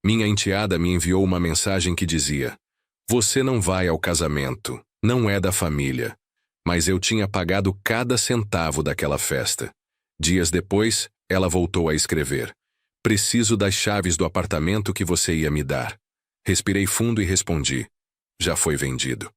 Minha enteada me enviou uma mensagem que dizia: "Você não vai ao casamento, não é da família." Mas eu tinha pagado cada centavo daquela festa. Dias depois, ela voltou a escrever: "Preciso das chaves do apartamento que você ia me dar." Respirei fundo e respondi: "Já foi vendido."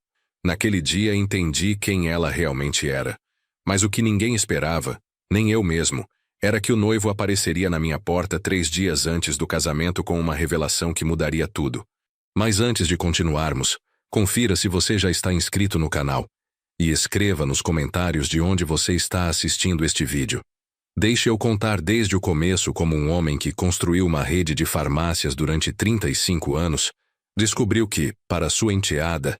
Naquele dia entendi quem ela realmente era. Mas o que ninguém esperava, nem eu mesmo, era que o noivo apareceria na minha porta 3 dias antes do casamento com uma revelação que mudaria tudo. Mas antes de continuarmos, confira se você já está inscrito no canal. E escreva nos comentários de onde você está assistindo este vídeo. Deixe eu contar desde o começo como um homem que construiu uma rede de farmácias durante 35 anos, descobriu que, para sua enteada,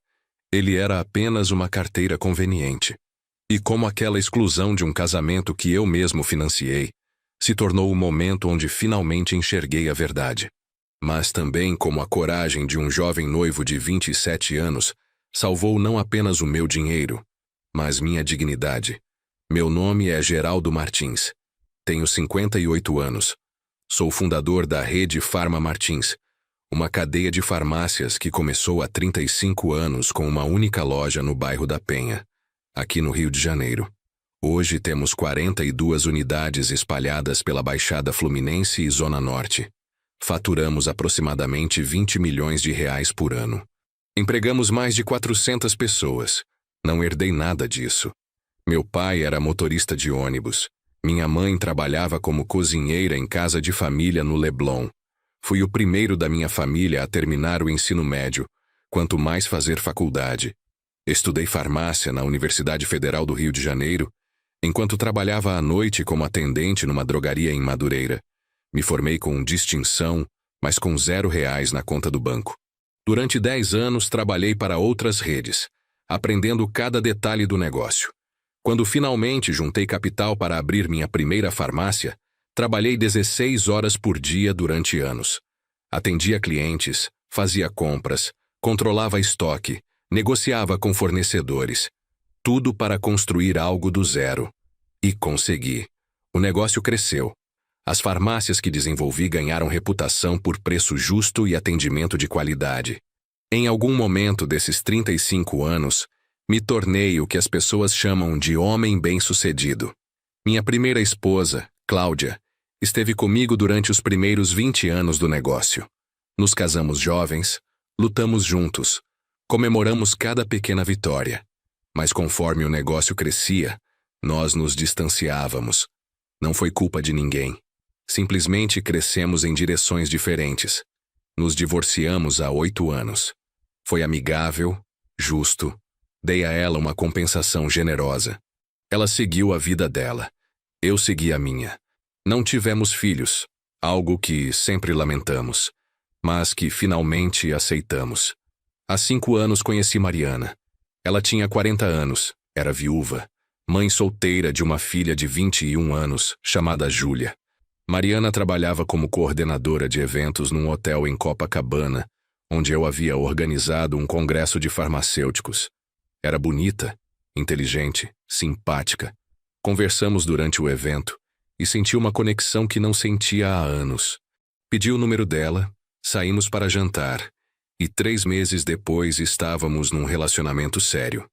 ele era apenas uma carteira conveniente. E como aquela exclusão de um casamento que eu mesmo financiei, se tornou o momento onde finalmente enxerguei a verdade. Mas também como a coragem de um jovem noivo de 27 anos salvou não apenas o meu dinheiro, mas minha dignidade. Meu nome é Geraldo Martins. Tenho 58 anos. Sou fundador da Rede Farma Martins, uma cadeia de farmácias que começou há 35 anos com uma única loja no bairro da Penha, aqui no Rio de Janeiro. Hoje temos 42 unidades espalhadas pela Baixada Fluminense e Zona Norte. Faturamos aproximadamente R$ 20 milhões por ano. Empregamos mais de 400 pessoas. Não herdei nada disso. Meu pai era motorista de ônibus. Minha mãe trabalhava como cozinheira em casa de família no Leblon. Fui o primeiro da minha família a terminar o ensino médio, quanto mais fazer faculdade. Estudei farmácia na Universidade Federal do Rio de Janeiro, enquanto trabalhava à noite como atendente numa drogaria em Madureira. Me formei com distinção, mas com R$ 0 na conta do banco. Durante 10 anos trabalhei para outras redes, aprendendo cada detalhe do negócio. Quando finalmente juntei capital para abrir minha primeira farmácia, trabalhei 16 horas por dia durante anos. Atendia clientes, fazia compras, controlava estoque, negociava com fornecedores. Tudo para construir algo do zero. E consegui. O negócio cresceu. As farmácias que desenvolvi ganharam reputação por preço justo e atendimento de qualidade. Em algum momento desses 35 anos, me tornei o que as pessoas chamam de homem bem-sucedido. Minha primeira esposa, Cláudia, esteve comigo durante os primeiros 20 anos do negócio. Nos casamos jovens, lutamos juntos, comemoramos cada pequena vitória. Mas conforme o negócio crescia, nós nos distanciávamos. Não foi culpa de ninguém. Simplesmente crescemos em direções diferentes. Nos divorciamos há 8 anos. Foi amigável, justo. Dei a ela uma compensação generosa. Ela seguiu a vida dela. Eu segui a minha. Não tivemos filhos, algo que sempre lamentamos, mas que finalmente aceitamos. Há 5 anos conheci Mariana. Ela tinha 40 anos, era viúva, mãe solteira de uma filha de 21 anos, chamada Júlia. Mariana trabalhava como coordenadora de eventos num hotel em Copacabana, onde eu havia organizado um congresso de farmacêuticos. Era bonita, inteligente, simpática. Conversamos durante o evento e senti uma conexão que não sentia há anos. Pedi o número dela, saímos para jantar, e 3 meses depois estávamos num relacionamento sério.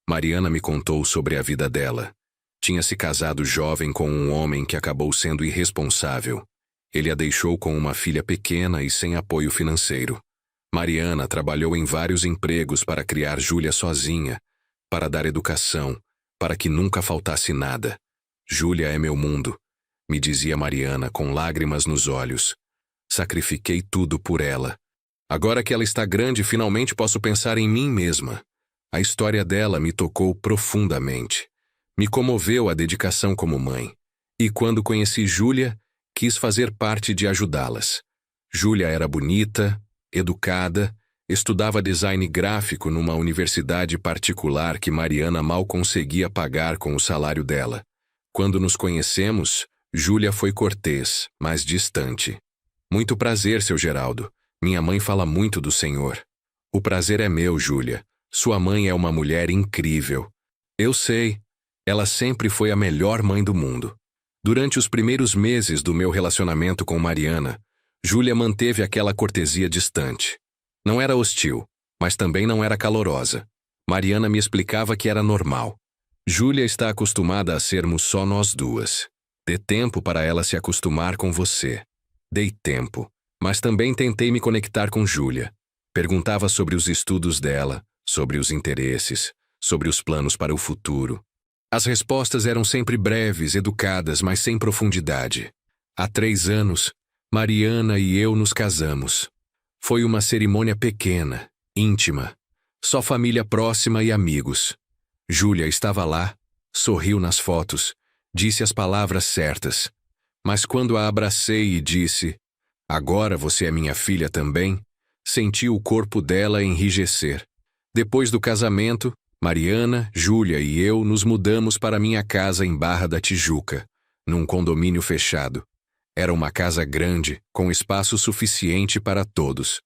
Mariana me contou sobre a vida dela. Tinha se casado jovem com um homem que acabou sendo irresponsável. Ele a deixou com uma filha pequena e sem apoio financeiro. Mariana trabalhou em vários empregos para criar Júlia sozinha, para dar educação, para que nunca faltasse nada. Júlia é meu mundo, me dizia Mariana com lágrimas nos olhos. Sacrifiquei tudo por ela. Agora que ela está grande, finalmente posso pensar em mim mesma. A história dela me tocou profundamente. Me comoveu a dedicação como mãe. E quando conheci Júlia, quis fazer parte de ajudá-las. Júlia era bonita, educada, estudava design gráfico numa universidade particular que Mariana mal conseguia pagar com o salário dela. Quando nos conhecemos, Júlia foi cortês, mas distante. Muito prazer, seu Geraldo. Minha mãe fala muito do senhor. O prazer é meu, Júlia. Sua mãe é uma mulher incrível. Eu sei. Ela sempre foi a melhor mãe do mundo. Durante os primeiros meses do meu relacionamento com Mariana, Júlia manteve aquela cortesia distante. Não era hostil, mas também não era calorosa. Mariana me explicava que era normal. Júlia está acostumada a sermos só nós duas. Dê tempo para ela se acostumar com você. Dei tempo, mas também tentei me conectar com Júlia. Perguntava sobre os estudos dela, sobre os interesses, sobre os planos para o futuro. As respostas eram sempre breves, educadas, mas sem profundidade. Há 3 anos, Mariana e eu nos casamos. Foi uma cerimônia pequena, íntima, só família próxima e amigos. Júlia estava lá, sorriu nas fotos, disse as palavras certas. Mas quando a abracei e disse, "Agora você é minha filha também", senti o corpo dela enrijecer. Depois do casamento, Mariana, Júlia e eu nos mudamos para minha casa em Barra da Tijuca, num condomínio fechado. Era uma casa grande, com espaço suficiente para todos.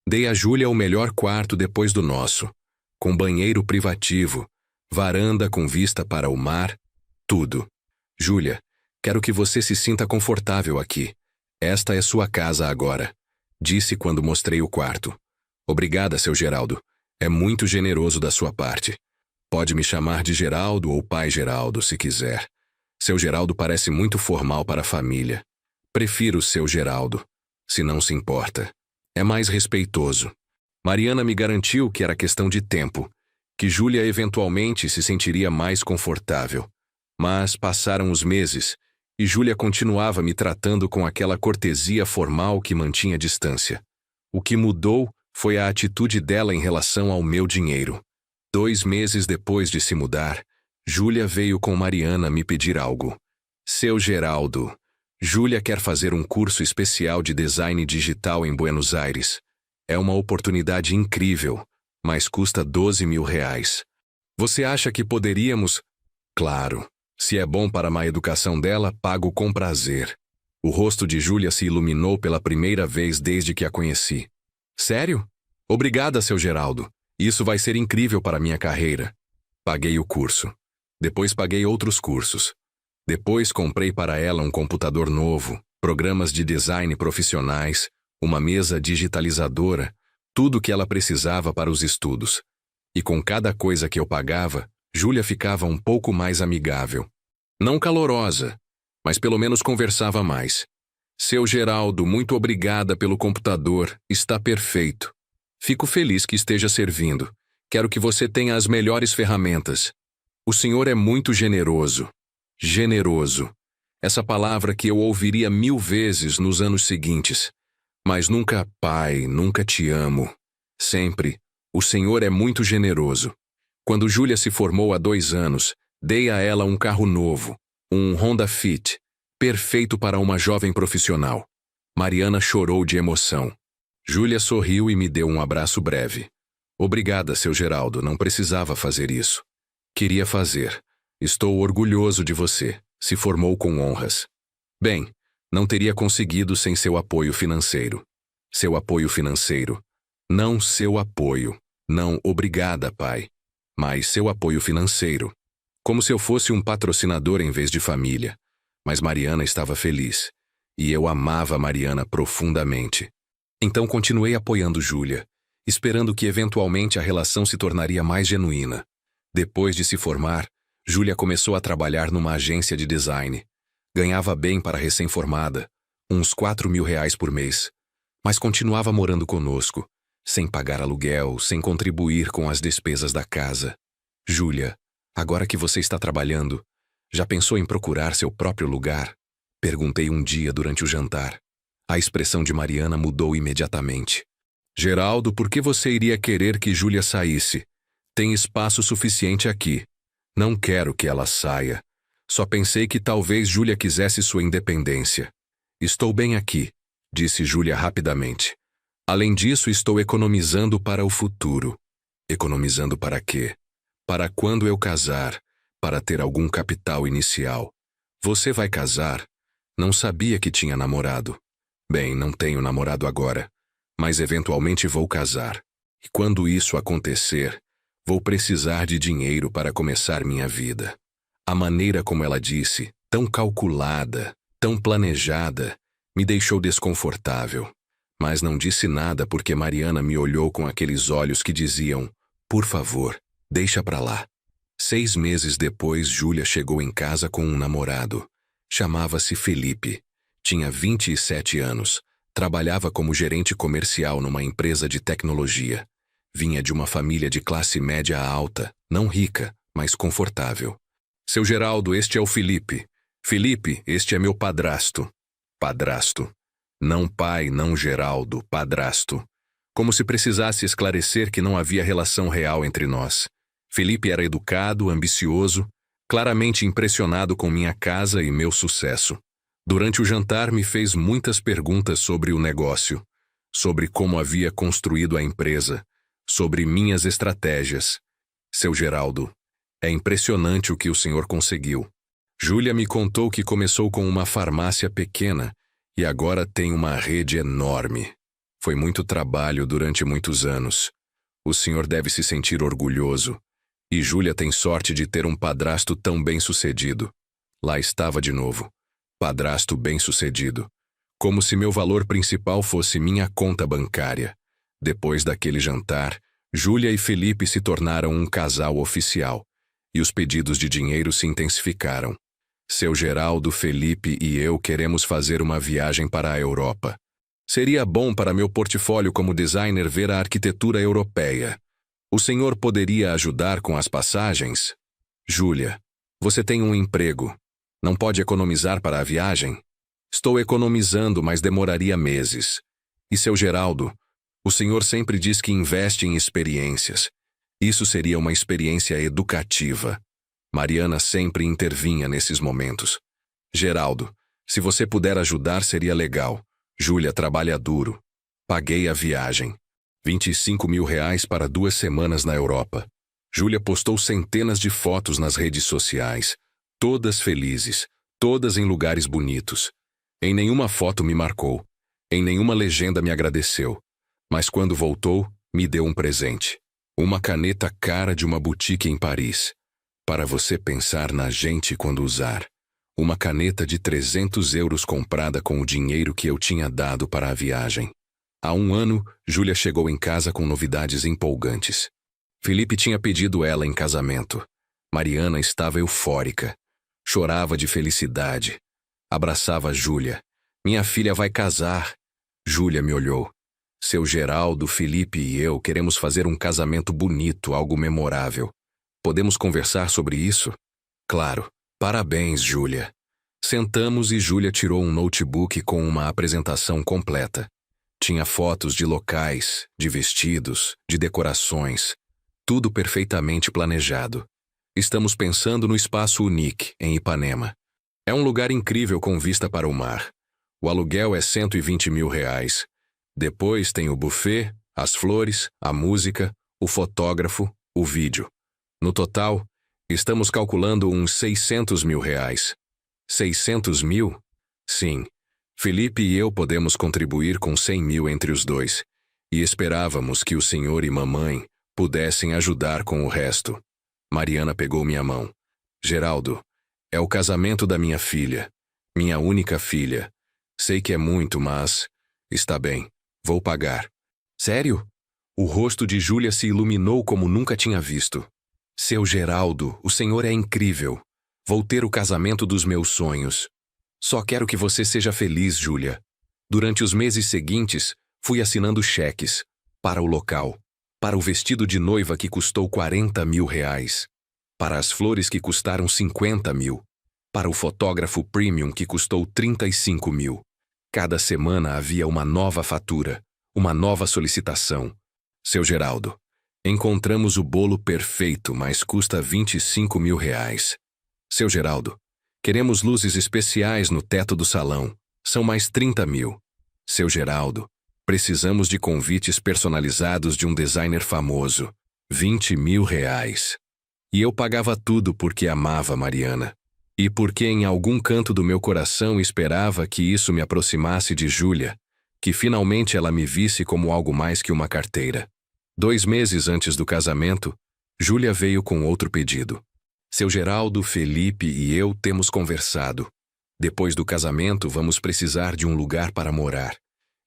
Dei a Júlia o melhor quarto depois do nosso, com banheiro privativo, varanda com vista para o mar, tudo. Júlia, quero que você se sinta confortável aqui. Esta é sua casa agora, disse quando mostrei o quarto. Obrigada, seu Geraldo. É muito generoso da sua parte. Pode me chamar de Geraldo ou pai Geraldo, se quiser. Seu Geraldo parece muito formal para a família. Prefiro seu Geraldo, se não se importa. É mais respeitoso. Mariana me garantiu que era questão de tempo, que Júlia eventualmente se sentiria mais confortável. Mas passaram os meses, e Júlia continuava me tratando com aquela cortesia formal que mantinha distância. O que mudou foi a atitude dela em relação ao meu dinheiro. 2 meses depois de se mudar, Júlia veio com Mariana me pedir algo. Seu Geraldo, Júlia quer fazer um curso especial de design digital em Buenos Aires. É uma oportunidade incrível, mas custa R$ 12.000. Você acha que poderíamos? Claro. Se é bom para a má educação dela, pago com prazer. O rosto de Júlia se iluminou pela primeira vez desde que a conheci. Sério? Obrigada, seu Geraldo. Isso vai ser incrível para minha carreira. Paguei o curso. Depois paguei outros cursos. Depois comprei para ela um computador novo, programas de design profissionais, uma mesa digitalizadora, tudo o que ela precisava para os estudos. E com cada coisa que eu pagava, Júlia ficava um pouco mais amigável. Não calorosa, mas pelo menos conversava mais. Seu Geraldo, muito obrigada pelo computador, está perfeito. Fico feliz que esteja servindo. Quero que você tenha as melhores ferramentas. O senhor é muito generoso. Generoso. Essa palavra que eu ouviria 1000 vezes nos anos seguintes. Mas nunca, pai, nunca te amo. Sempre, o senhor é muito generoso. Quando Júlia se formou há 2 anos, dei a ela um carro novo, um Honda Fit, perfeito para uma jovem profissional. Mariana chorou de emoção. Júlia sorriu e me deu um abraço breve. Obrigada, seu Geraldo, não precisava fazer isso. Queria fazer. Estou orgulhoso de você. Se formou com honras. Bem, não teria conseguido sem seu apoio financeiro. Seu apoio financeiro. Não seu apoio. Não, obrigada, pai. Mas seu apoio financeiro. Como se eu fosse um patrocinador em vez de família. Mas Mariana estava feliz. E eu amava Mariana profundamente. Então continuei apoiando Júlia, esperando que eventualmente a relação se tornaria mais genuína. Depois de se formar, Júlia começou a trabalhar numa agência de design. Ganhava bem para recém-formada, uns R$ 4.000 por mês. Mas continuava morando conosco, sem pagar aluguel, sem contribuir com as despesas da casa. Júlia, agora que você está trabalhando, já pensou em procurar seu próprio lugar? Perguntei um dia durante o jantar. A expressão de Mariana mudou imediatamente. Geraldo, por que você iria querer que Júlia saísse? Tem espaço suficiente aqui. Não quero que ela saia. Só pensei que talvez Júlia quisesse sua independência. Estou bem aqui, disse Júlia rapidamente. Além disso, estou economizando para o futuro. Economizando para quê? Para quando eu casar, para ter algum capital inicial. Você vai casar? Não sabia que tinha namorado. Bem, não tenho namorado agora, mas eventualmente vou casar. E quando isso acontecer, vou precisar de dinheiro para começar minha vida. A maneira como ela disse, tão calculada, tão planejada, Me deixou desconfortável, mas não disse nada porque Mariana me olhou com aqueles olhos que diziam: por favor, deixa pra lá. 6 meses depois, Júlia chegou em casa com um namorado. Chamava-se Felipe. Tinha 27 anos. Trabalhava como gerente comercial numa empresa de tecnologia. Vinha de uma família de classe média alta, não rica, mas confortável. Seu Geraldo, este é o Felipe. Felipe, este é meu padrasto. Padrasto. Não pai, não Geraldo, padrasto. Como se precisasse esclarecer que não havia relação real entre nós. Felipe era educado, ambicioso, claramente impressionado com minha casa e meu sucesso. Durante o jantar me fez muitas perguntas sobre o negócio, sobre como havia construído a empresa, sobre minhas estratégias. Seu Geraldo, é impressionante o que o senhor conseguiu. Júlia me contou que começou com uma farmácia pequena e agora tem uma rede enorme. Foi muito trabalho durante muitos anos. O senhor deve se sentir orgulhoso. E Júlia tem sorte de ter um padrasto tão bem-sucedido. Lá estava de novo. Padrasto bem-sucedido. Como se meu valor principal fosse minha conta bancária. Depois daquele jantar, Júlia e Felipe se tornaram um casal oficial. E os pedidos de dinheiro se intensificaram. Seu Geraldo, Felipe e eu queremos fazer uma viagem para a Europa. Seria bom para meu portfólio como designer ver a arquitetura europeia. O senhor poderia ajudar com as passagens? Júlia, você tem um emprego. Não pode economizar para a viagem? Estou economizando, mas demoraria meses. E seu Geraldo, o senhor sempre diz que investe em experiências. Isso seria uma experiência educativa. Mariana sempre intervinha nesses momentos. Geraldo, se você puder ajudar seria legal. Júlia trabalha duro. Paguei a viagem. R$ 25.000 para 2 semanas na Europa. Júlia postou centenas de fotos nas redes sociais, todas felizes, todas em lugares bonitos. Em nenhuma foto me marcou, em nenhuma legenda me agradeceu. Mas quando voltou, me deu um presente. Uma caneta cara de uma boutique em Paris. Para você pensar na gente quando usar. Uma caneta de 300 euros comprada com o dinheiro que eu tinha dado para a viagem. Há 1 ano, Júlia chegou em casa com novidades empolgantes. Felipe tinha pedido ela em casamento. Mariana estava eufórica. Chorava de felicidade. Abraçava Júlia. Minha filha vai casar. Júlia me olhou. Seu Geraldo, Felipe e eu queremos fazer um casamento bonito, algo memorável. Podemos conversar sobre isso? Claro. Parabéns, Júlia. Sentamos e Júlia tirou um notebook com uma apresentação completa. Tinha fotos de locais, de vestidos, de decorações. Tudo perfeitamente planejado. Estamos pensando no Espaço Unique, em Ipanema. É um lugar incrível com vista para o mar. O aluguel é R$ 120.000. Depois tem o buffet, as flores, a música, o fotógrafo, o vídeo. No total, estamos calculando uns R$ 600.000. 600 mil? Sim. Felipe e eu podemos contribuir com 100 mil entre os dois, e esperávamos que o senhor e mamãe pudessem ajudar com o resto. Mariana pegou minha mão. Geraldo, é o casamento da minha filha, minha única filha. Sei que é muito, mas... Está bem, vou pagar. Sério? O rosto de Júlia se iluminou como nunca tinha visto. Seu Geraldo, o senhor é incrível. Vou ter o casamento dos meus sonhos. Só quero que você seja feliz, Júlia. Durante os meses seguintes, fui assinando cheques. Para o local. Para o vestido de noiva que custou R$ 40.000. Para as flores que custaram 50 mil. Para o fotógrafo premium que custou 35 mil. Cada semana havia uma nova fatura. Uma nova solicitação. Seu Geraldo, encontramos o bolo perfeito, mas custa R$ 25.000. Seu Geraldo, queremos luzes especiais no teto do salão. São mais 30 mil. Seu Geraldo, precisamos de convites personalizados de um designer famoso. R$ 20.000. E eu pagava tudo porque amava Mariana. E porque em algum canto do meu coração esperava que isso me aproximasse de Júlia, que finalmente ela me visse como algo mais que uma carteira. 2 meses antes do casamento, Júlia veio com outro pedido. Seu Geraldo, Felipe e eu temos conversado. Depois do casamento, vamos precisar de um lugar para morar.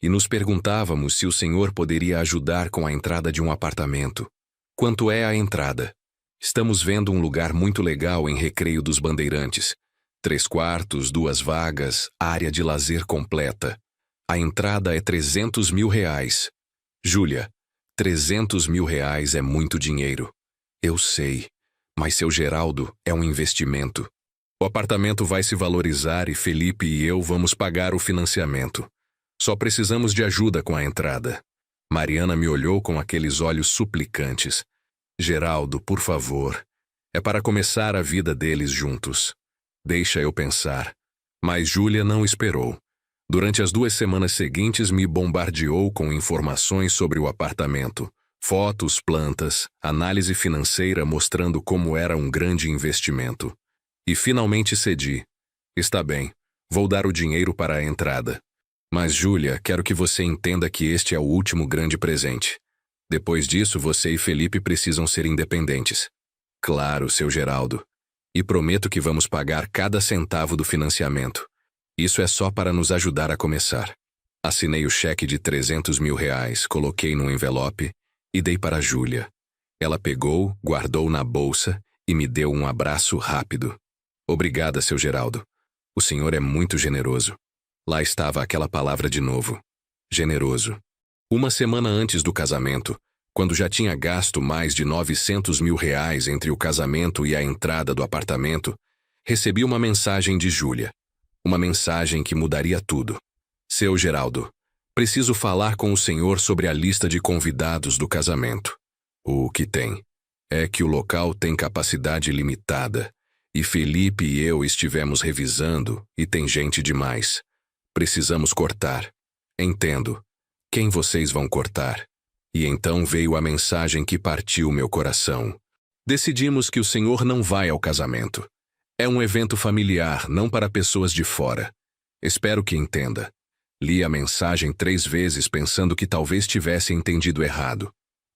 E nos perguntávamos se o senhor poderia ajudar com a entrada de um apartamento. Quanto é a entrada? Estamos vendo um lugar muito legal em Recreio dos Bandeirantes. 3 quartos, 2 vagas, área de lazer completa. A entrada é R$300 mil. Júlia, R$300 mil é muito dinheiro. Eu sei, mas seu Geraldo é um investimento. O apartamento vai se valorizar e Felipe e eu vamos pagar o financiamento. Só precisamos de ajuda com a entrada. Mariana me olhou com aqueles olhos suplicantes. Geraldo, por favor. É para começar a vida deles juntos. Deixa eu pensar. Mas Júlia não esperou. Durante as 2 semanas seguintes me bombardeou com informações sobre o apartamento. Fotos, plantas, análise financeira mostrando como era um grande investimento. E finalmente cedi. Está bem, vou dar o dinheiro para a entrada. Mas, Júlia, quero que você entenda que este é o último grande presente. Depois disso, você e Felipe precisam ser independentes. Claro, seu Geraldo. E prometo que vamos pagar cada centavo do financiamento. Isso é só para nos ajudar a começar. Assinei o cheque de R$300 mil, coloquei num envelope e dei para Júlia. Ela pegou, guardou na bolsa e me deu um abraço rápido. Obrigada, seu Geraldo. O senhor é muito generoso. Lá estava aquela palavra de novo. Generoso. Uma semana antes do casamento, quando já tinha gasto mais de R$900 mil entre o casamento e a entrada do apartamento, recebi uma mensagem de Júlia. Uma mensagem que mudaria tudo. Seu Geraldo, preciso falar com o senhor sobre a lista de convidados do casamento. O que tem? É que o local tem capacidade limitada. E Felipe e eu estivemos revisando e tem gente demais. Precisamos cortar. Entendo. Quem vocês vão cortar? E então veio a mensagem que partiu meu coração. Decidimos que o senhor não vai ao casamento. É um evento familiar, não para pessoas de fora. Espero que entenda. Li a mensagem 3 vezes pensando que talvez tivesse entendido errado.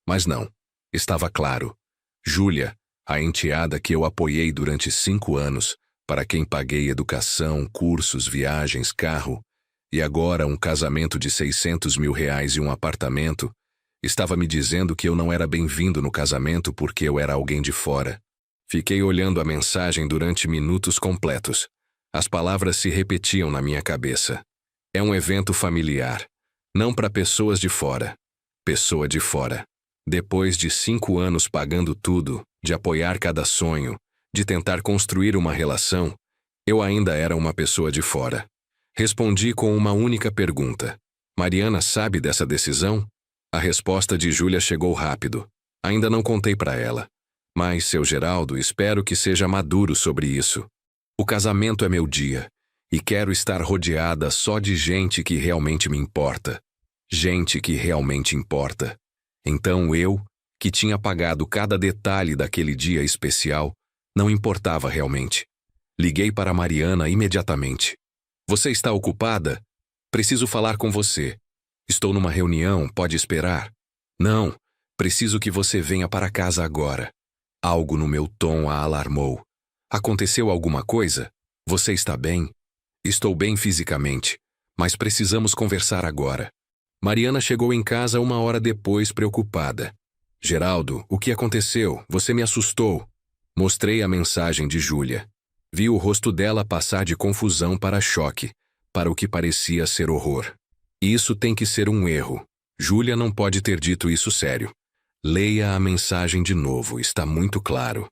Mas não. Estava claro. Júlia, a enteada que eu apoiei durante 5 anos, para quem paguei educação, cursos, viagens, carro, e agora um casamento de R$600 mil e um apartamento, estava me dizendo que eu não era bem-vindo no casamento porque eu era alguém de fora. Fiquei olhando a mensagem durante minutos completos. As palavras se repetiam na minha cabeça. É um evento familiar, não para pessoas de fora. Pessoa de fora. Depois de 5 anos pagando tudo, de apoiar cada sonho, de tentar construir uma relação, eu ainda era uma pessoa de fora. Respondi com uma única pergunta. Mariana sabe dessa decisão? A resposta de Júlia chegou rápido. Ainda não contei para ela. Mas, seu Geraldo, espero que seja maduro sobre isso. O casamento é meu dia, e quero estar rodeada só de gente que realmente me importa. Gente que realmente importa. Então eu, que tinha pagado cada detalhe daquele dia especial, não importava realmente. Liguei para Mariana imediatamente. Você está ocupada? Preciso falar com você. Estou numa reunião, pode esperar? Não, preciso que você venha para casa agora. Algo no meu tom a alarmou. Aconteceu alguma coisa? Você está bem? Estou bem fisicamente, mas precisamos conversar agora. Mariana chegou em casa 1 hora depois, preocupada. Geraldo, o que aconteceu? Você me assustou. Mostrei a mensagem de Júlia. Vi o rosto dela passar de confusão para choque, para o que parecia ser horror. Isso tem que ser um erro. Júlia não pode ter dito isso sério. Leia a mensagem de novo, está muito claro.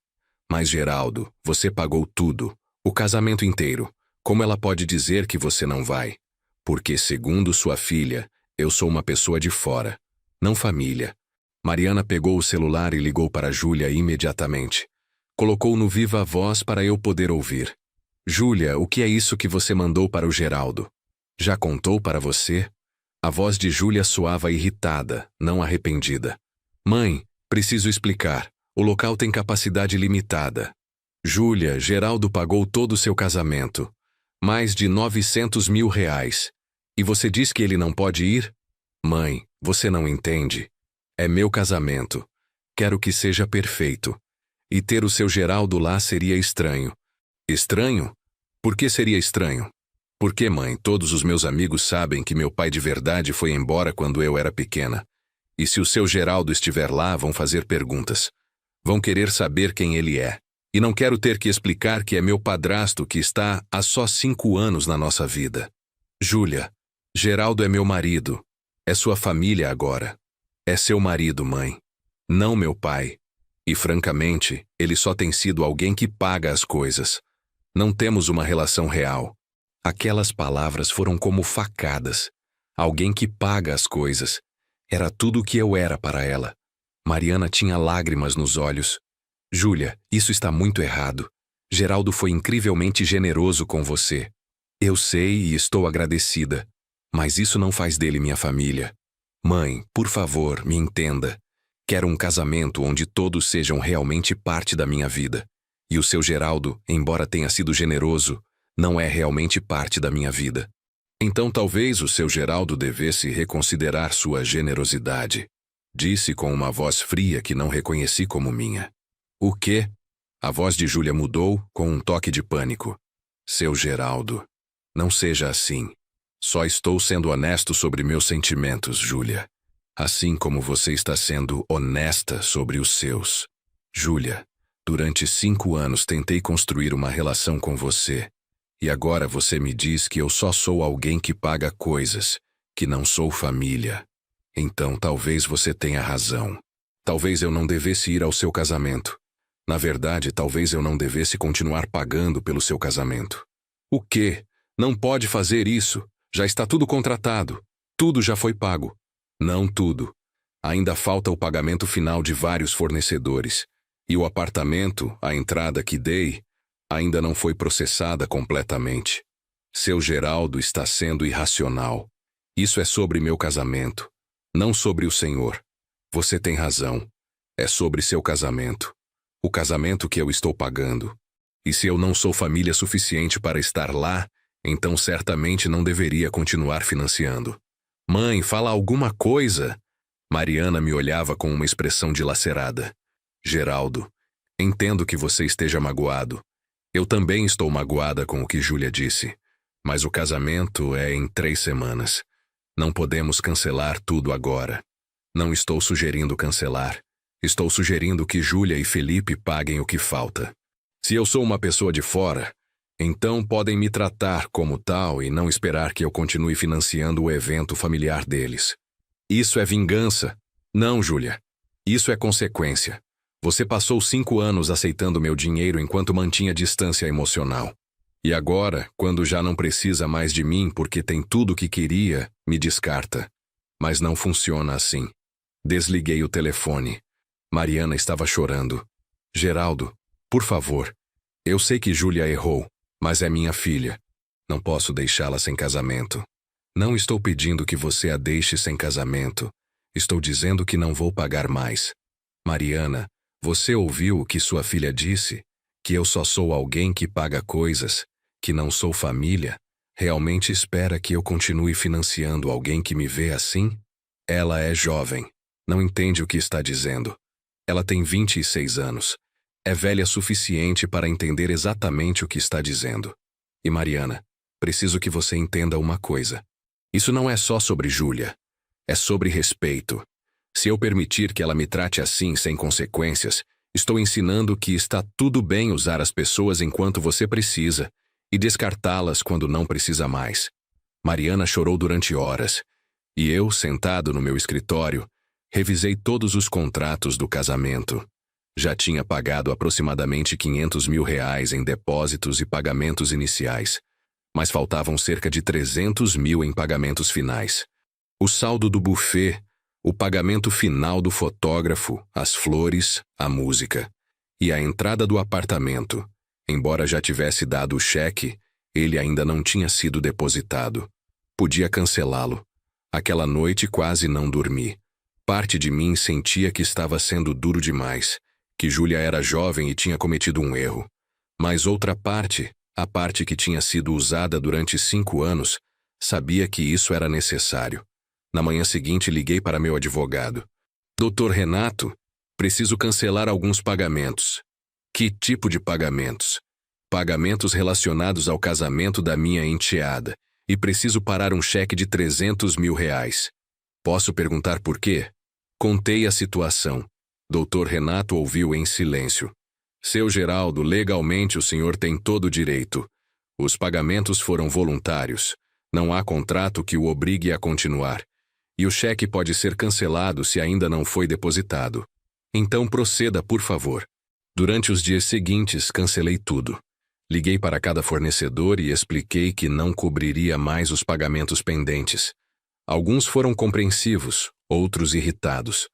Mas Geraldo, você pagou tudo, o casamento inteiro. Como ela pode dizer que você não vai? Porque, segundo sua filha, eu sou uma pessoa de fora, não família. Mariana pegou o celular e ligou para Júlia imediatamente. Colocou no viva voz para eu poder ouvir. Júlia, o que é isso que você mandou para o Geraldo? Já contou para você? A voz de Júlia soava irritada, não arrependida. Mãe, preciso explicar. O local tem capacidade limitada. Júlia, Geraldo pagou todo o seu casamento. Mais de R$900 mil. E você diz que ele não pode ir? Mãe, você não entende. É meu casamento. Quero que seja perfeito. E ter o seu Geraldo lá seria estranho. Estranho? Por que seria estranho? Porque, mãe, todos os meus amigos sabem que meu pai de verdade foi embora quando eu era pequena. E se o seu Geraldo estiver lá, vão fazer perguntas. Vão querer saber quem ele é. E não quero ter que explicar que é meu padrasto que está há só 5 anos na nossa vida. Júlia, Geraldo é meu marido. É sua família agora. É seu marido, mãe. Não meu pai. E, francamente, ele só tem sido alguém que paga as coisas. Não temos uma relação real. Aquelas palavras foram como facadas. Alguém que paga as coisas. Era tudo o que eu era para ela. Mariana tinha lágrimas nos olhos. Júlia, isso está muito errado. Geraldo foi incrivelmente generoso com você. Eu sei e estou agradecida. Mas isso não faz dele minha família. Mãe, por favor, me entenda. Quero um casamento onde todos sejam realmente parte da minha vida. E o seu Geraldo, embora tenha sido generoso, não é realmente parte da minha vida. Então talvez o seu Geraldo devesse reconsiderar sua generosidade. Disse com uma voz fria que não reconheci como minha. O quê? A voz de Júlia mudou com um toque de pânico. Seu Geraldo. Não seja assim. Só estou sendo honesto sobre meus sentimentos, Júlia. Assim como você está sendo honesta sobre os seus. Júlia, durante 5 anos tentei construir uma relação com você. E agora você me diz que eu só sou alguém que paga coisas, que não sou família. Então talvez você tenha razão. Talvez eu não devesse ir ao seu casamento. Na verdade, talvez eu não devesse continuar pagando pelo seu casamento. O quê? Não pode fazer isso. Já está tudo contratado. Tudo já foi pago. Não tudo. Ainda falta o pagamento final de vários fornecedores. E o apartamento, a entrada que dei, ainda não foi processada completamente. Seu Geraldo está sendo irracional. Isso é sobre meu casamento, não sobre o senhor. Você tem razão. É sobre seu casamento. O casamento que eu estou pagando. E se eu não sou família suficiente para estar lá, então certamente não deveria continuar financiando. Mãe, fala alguma coisa. Mariana me olhava com uma expressão dilacerada. Geraldo, entendo que você esteja magoado. Eu também estou magoada com o que Júlia disse. Mas o casamento é em 3 semanas. Não podemos cancelar tudo agora. Não estou sugerindo cancelar. Estou sugerindo que Júlia e Felipe paguem o que falta. Se eu sou uma pessoa de fora, então podem me tratar como tal e não esperar que eu continue financiando o evento familiar deles. Isso é vingança. Não, Júlia. Isso é consequência. Você passou 5 anos aceitando meu dinheiro enquanto mantinha distância emocional. E agora, quando já não precisa mais de mim porque tem tudo o que queria, me descarta. Mas não funciona assim. Desliguei o telefone. Mariana estava chorando. Geraldo, por favor. Eu sei que Júlia errou, mas é minha filha. Não posso deixá-la sem casamento. Não estou pedindo que você a deixe sem casamento. Estou dizendo que não vou pagar mais. Mariana, você ouviu o que sua filha disse? Que eu só sou alguém que paga coisas, que não sou família? Realmente espera que eu continue financiando alguém que me vê assim? Ela é jovem. Não entende o que está dizendo. Ela tem 26 anos. É velha suficiente para entender exatamente o que está dizendo. E Mariana, preciso que você entenda uma coisa. Isso não é só sobre Júlia. É sobre respeito. Se eu permitir que ela me trate assim sem consequências, estou ensinando que está tudo bem usar as pessoas enquanto você precisa e descartá-las quando não precisa mais. Mariana chorou durante horas. E eu, sentado no meu escritório, revisei todos os contratos do casamento. Já tinha pagado aproximadamente R$500 mil em depósitos e pagamentos iniciais, mas faltavam cerca de 300 mil em pagamentos finais. O saldo do buffet, o pagamento final do fotógrafo, as flores, a música. E a entrada do apartamento. Embora já tivesse dado o cheque, ele ainda não tinha sido depositado. Podia cancelá-lo. Aquela noite quase não dormi. Parte de mim sentia que estava sendo duro demais, que Júlia era jovem e tinha cometido um erro. Mas outra parte, a parte que tinha sido usada durante 5 anos, sabia que isso era necessário. Na manhã seguinte liguei para meu advogado. Doutor Renato, preciso cancelar alguns pagamentos. Que tipo de pagamentos? Pagamentos relacionados ao casamento da minha enteada. E preciso parar um cheque de 300 mil reais. Posso perguntar por quê? Contei a situação. Dr. Renato ouviu em silêncio. Seu Geraldo, legalmente o senhor tem todo o direito. Os pagamentos foram voluntários. Não há contrato que o obrigue a continuar. E o cheque pode ser cancelado se ainda não foi depositado. Então proceda, por favor. Durante os dias seguintes, cancelei tudo. Liguei para cada fornecedor e expliquei que não cobriria mais os pagamentos pendentes. Alguns foram compreensivos, outros irritados.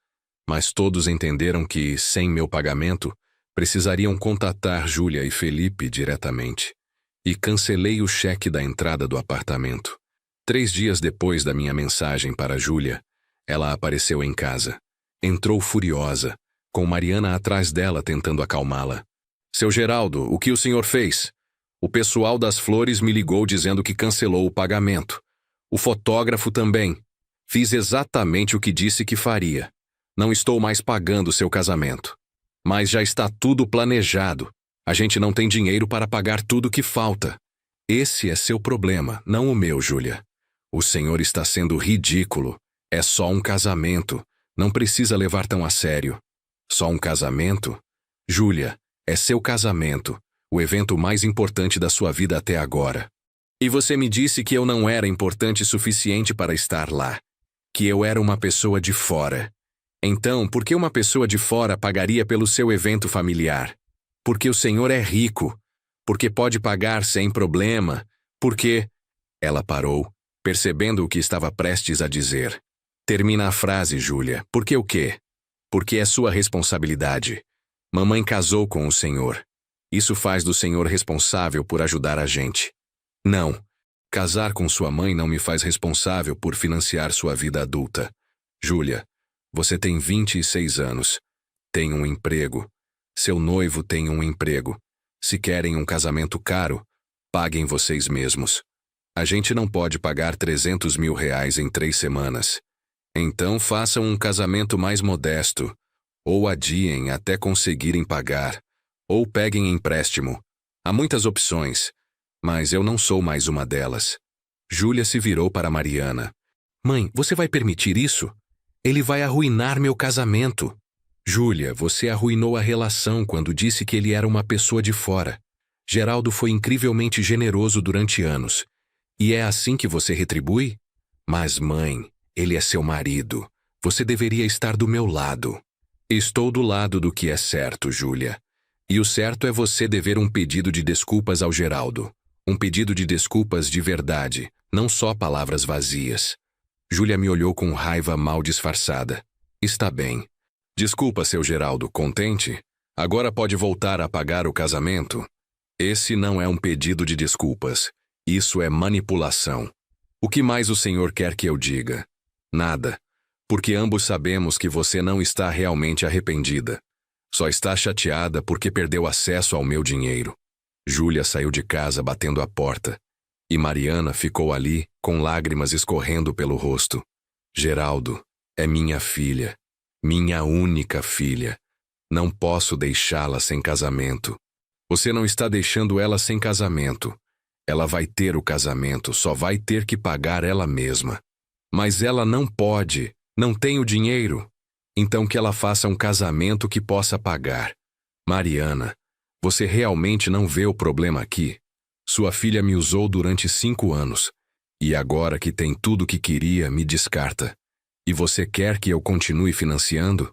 Mas todos entenderam que, sem meu pagamento, precisariam contatar Júlia e Felipe diretamente. E cancelei o cheque da entrada do apartamento. 3 dias depois da minha mensagem para Júlia, ela apareceu em casa. Entrou furiosa, com Mariana atrás dela tentando acalmá-la. Seu Geraldo, o que o senhor fez? O pessoal das flores me ligou dizendo que cancelou o pagamento. O fotógrafo também. Fiz exatamente o que disse que faria. Não estou mais pagando seu casamento. Mas já está tudo planejado. A gente não tem dinheiro para pagar tudo que falta. Esse é seu problema, não o meu, Júlia. O senhor está sendo ridículo. É só um casamento. Não precisa levar tão a sério. Só um casamento? Júlia, é seu casamento. O evento mais importante da sua vida até agora. E você me disse que eu não era importante o suficiente para estar lá. Que eu era uma pessoa de fora. Então, por que uma pessoa de fora pagaria pelo seu evento familiar? Porque o senhor é rico. Porque pode pagar sem problema. Porque... Ela parou, percebendo o que estava prestes a dizer. Termina a frase, Júlia. Por que o quê? Porque é sua responsabilidade. Mamãe casou com o senhor. Isso faz do senhor responsável por ajudar a gente. Não. Casar com sua mãe não me faz responsável por financiar sua vida adulta. Júlia, você tem 26 anos. Tem um emprego. Seu noivo tem um emprego. Se querem um casamento caro, paguem vocês mesmos. A gente não pode pagar 300 mil reais em 3 semanas. Então façam um casamento mais modesto. Ou adiem até conseguirem pagar. Ou peguem empréstimo. Há muitas opções, mas eu não sou mais uma delas. Júlia se virou para Mariana. Mãe, você vai permitir isso? Ele vai arruinar meu casamento. Júlia, você arruinou a relação quando disse que ele era uma pessoa de fora. Geraldo foi incrivelmente generoso durante anos. E é assim que você retribui? Mas, mãe, ele é seu marido. Você deveria estar do meu lado. Estou do lado do que é certo, Júlia. E o certo é você dever um pedido de desculpas ao Geraldo. Um pedido de desculpas de verdade, não só palavras vazias. Júlia me olhou com raiva mal disfarçada. Está bem. Desculpa, seu Geraldo, contente? Agora pode voltar a pagar o casamento? Esse não é um pedido de desculpas. Isso é manipulação. O que mais o senhor quer que eu diga? Nada. Porque ambos sabemos que você não está realmente arrependida. Só está chateada porque perdeu acesso ao meu dinheiro. Júlia saiu de casa batendo a porta. E Mariana ficou ali, com lágrimas escorrendo pelo rosto. Geraldo, é minha filha. Minha única filha. Não posso deixá-la sem casamento. Você não está deixando ela sem casamento. Ela vai ter o casamento, só vai ter que pagar ela mesma. Mas ela não pode, não tem o dinheiro. Então que ela faça um casamento que possa pagar. Mariana, você realmente não vê o problema aqui? Sua filha me usou durante 5 anos. E agora que tem tudo o que queria, me descarta. E você quer que eu continue financiando?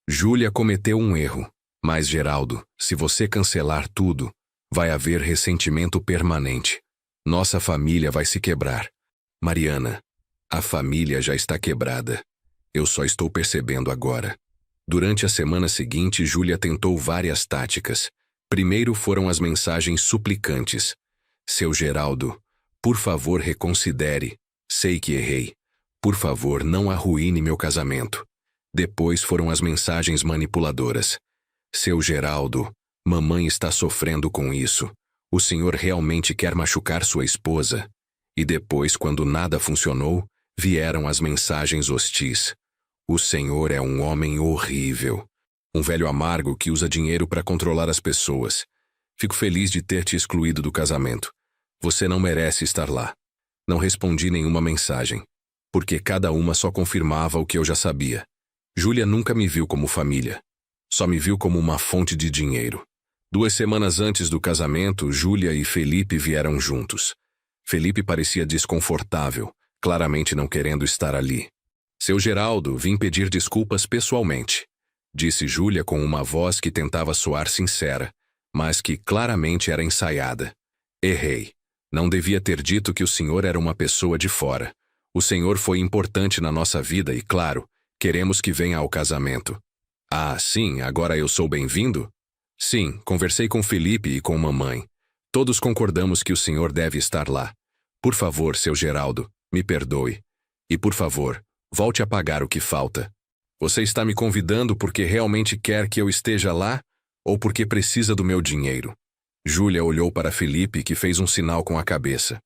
Júlia cometeu um erro. Mas, Geraldo, se você cancelar tudo, vai haver ressentimento permanente. Nossa família vai se quebrar. Mariana, a família já está quebrada. Eu só estou percebendo agora. Durante a semana seguinte, Júlia tentou várias táticas. Primeiro foram as mensagens suplicantes. Seu Geraldo, por favor reconsidere. Sei que errei. Por favor, não arruine meu casamento. Depois foram as mensagens manipuladoras. Seu Geraldo, mamãe está sofrendo com isso. O senhor realmente quer machucar sua esposa? E depois, quando nada funcionou, vieram as mensagens hostis. O senhor é um homem horrível. Um velho amargo que usa dinheiro para controlar as pessoas. Fico feliz de ter te excluído do casamento. Você não merece estar lá. Não respondi nenhuma mensagem, porque cada uma só confirmava o que eu já sabia. Júlia nunca me viu como família. Só me viu como uma fonte de dinheiro. 2 semanas antes do casamento, Júlia e Felipe vieram juntos. Felipe parecia desconfortável, claramente não querendo estar ali. Seu Geraldo, vim pedir desculpas pessoalmente, disse Júlia com uma voz que tentava soar sincera, mas que claramente era ensaiada. Errei. Não devia ter dito que o senhor era uma pessoa de fora. O senhor foi importante na nossa vida e, claro, queremos que venha ao casamento. Ah, sim, agora eu sou bem-vindo? Sim, conversei com Felipe e com mamãe. Todos concordamos que o senhor deve estar lá. Por favor, seu Geraldo, me perdoe. E por favor, volte a pagar o que falta. Você está me convidando porque realmente quer que eu esteja lá ou porque precisa do meu dinheiro? Júlia olhou para Felipe, que fez um sinal com a cabeça.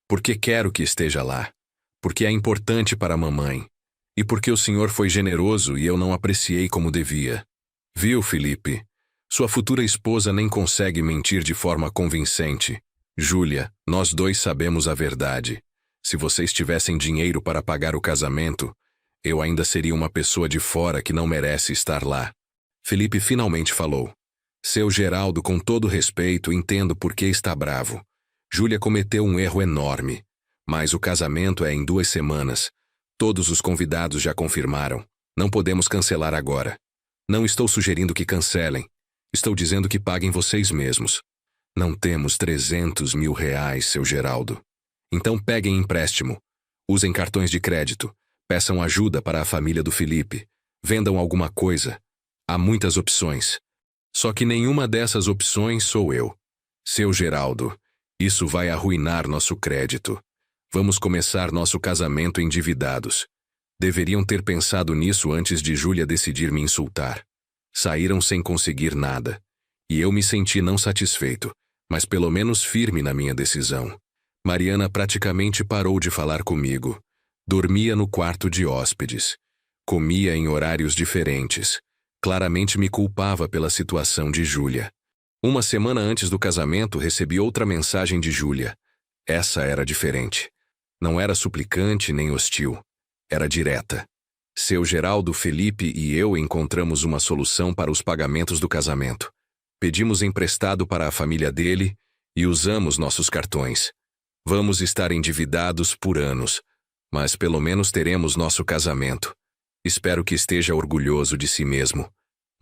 Porque quero que esteja lá. Porque é importante para a mamãe. E porque o senhor foi generoso e eu não apreciei como devia. Viu, Felipe? Sua futura esposa nem consegue mentir de forma convincente. Júlia, nós dois sabemos a verdade. Se vocês tivessem dinheiro para pagar o casamento, eu ainda seria uma pessoa de fora que não merece estar lá. Felipe finalmente falou. Seu Geraldo, com todo respeito, entendo por que está bravo. Júlia cometeu um erro enorme. Mas o casamento é em 2 semanas. Todos os convidados já confirmaram. Não podemos cancelar agora. Não estou sugerindo que cancelem. Estou dizendo que paguem vocês mesmos. Não temos 300 mil reais, seu Geraldo. Então peguem empréstimo. Usem cartões de crédito. Peçam ajuda para a família do Felipe. Vendam alguma coisa. Há muitas opções. Só que nenhuma dessas opções sou eu. Seu Geraldo, isso vai arruinar nosso crédito. Vamos começar nosso casamento endividados. Deveriam ter pensado nisso antes de Júlia decidir me insultar. Saíram sem conseguir nada. E eu me senti não satisfeito, mas pelo menos firme na minha decisão. Mariana praticamente parou de falar comigo. Dormia no quarto de hóspedes. Comia em horários diferentes. Claramente me culpava pela situação de Júlia. 1 semana antes do casamento, recebi outra mensagem de Júlia. Essa era diferente. Não era suplicante nem hostil. Era direta. Seu Geraldo, Felipe e eu encontramos uma solução para os pagamentos do casamento. Pedimos emprestado para a família dele e usamos nossos cartões. Vamos estar endividados por anos, mas pelo menos teremos nosso casamento. Espero que esteja orgulhoso de si mesmo.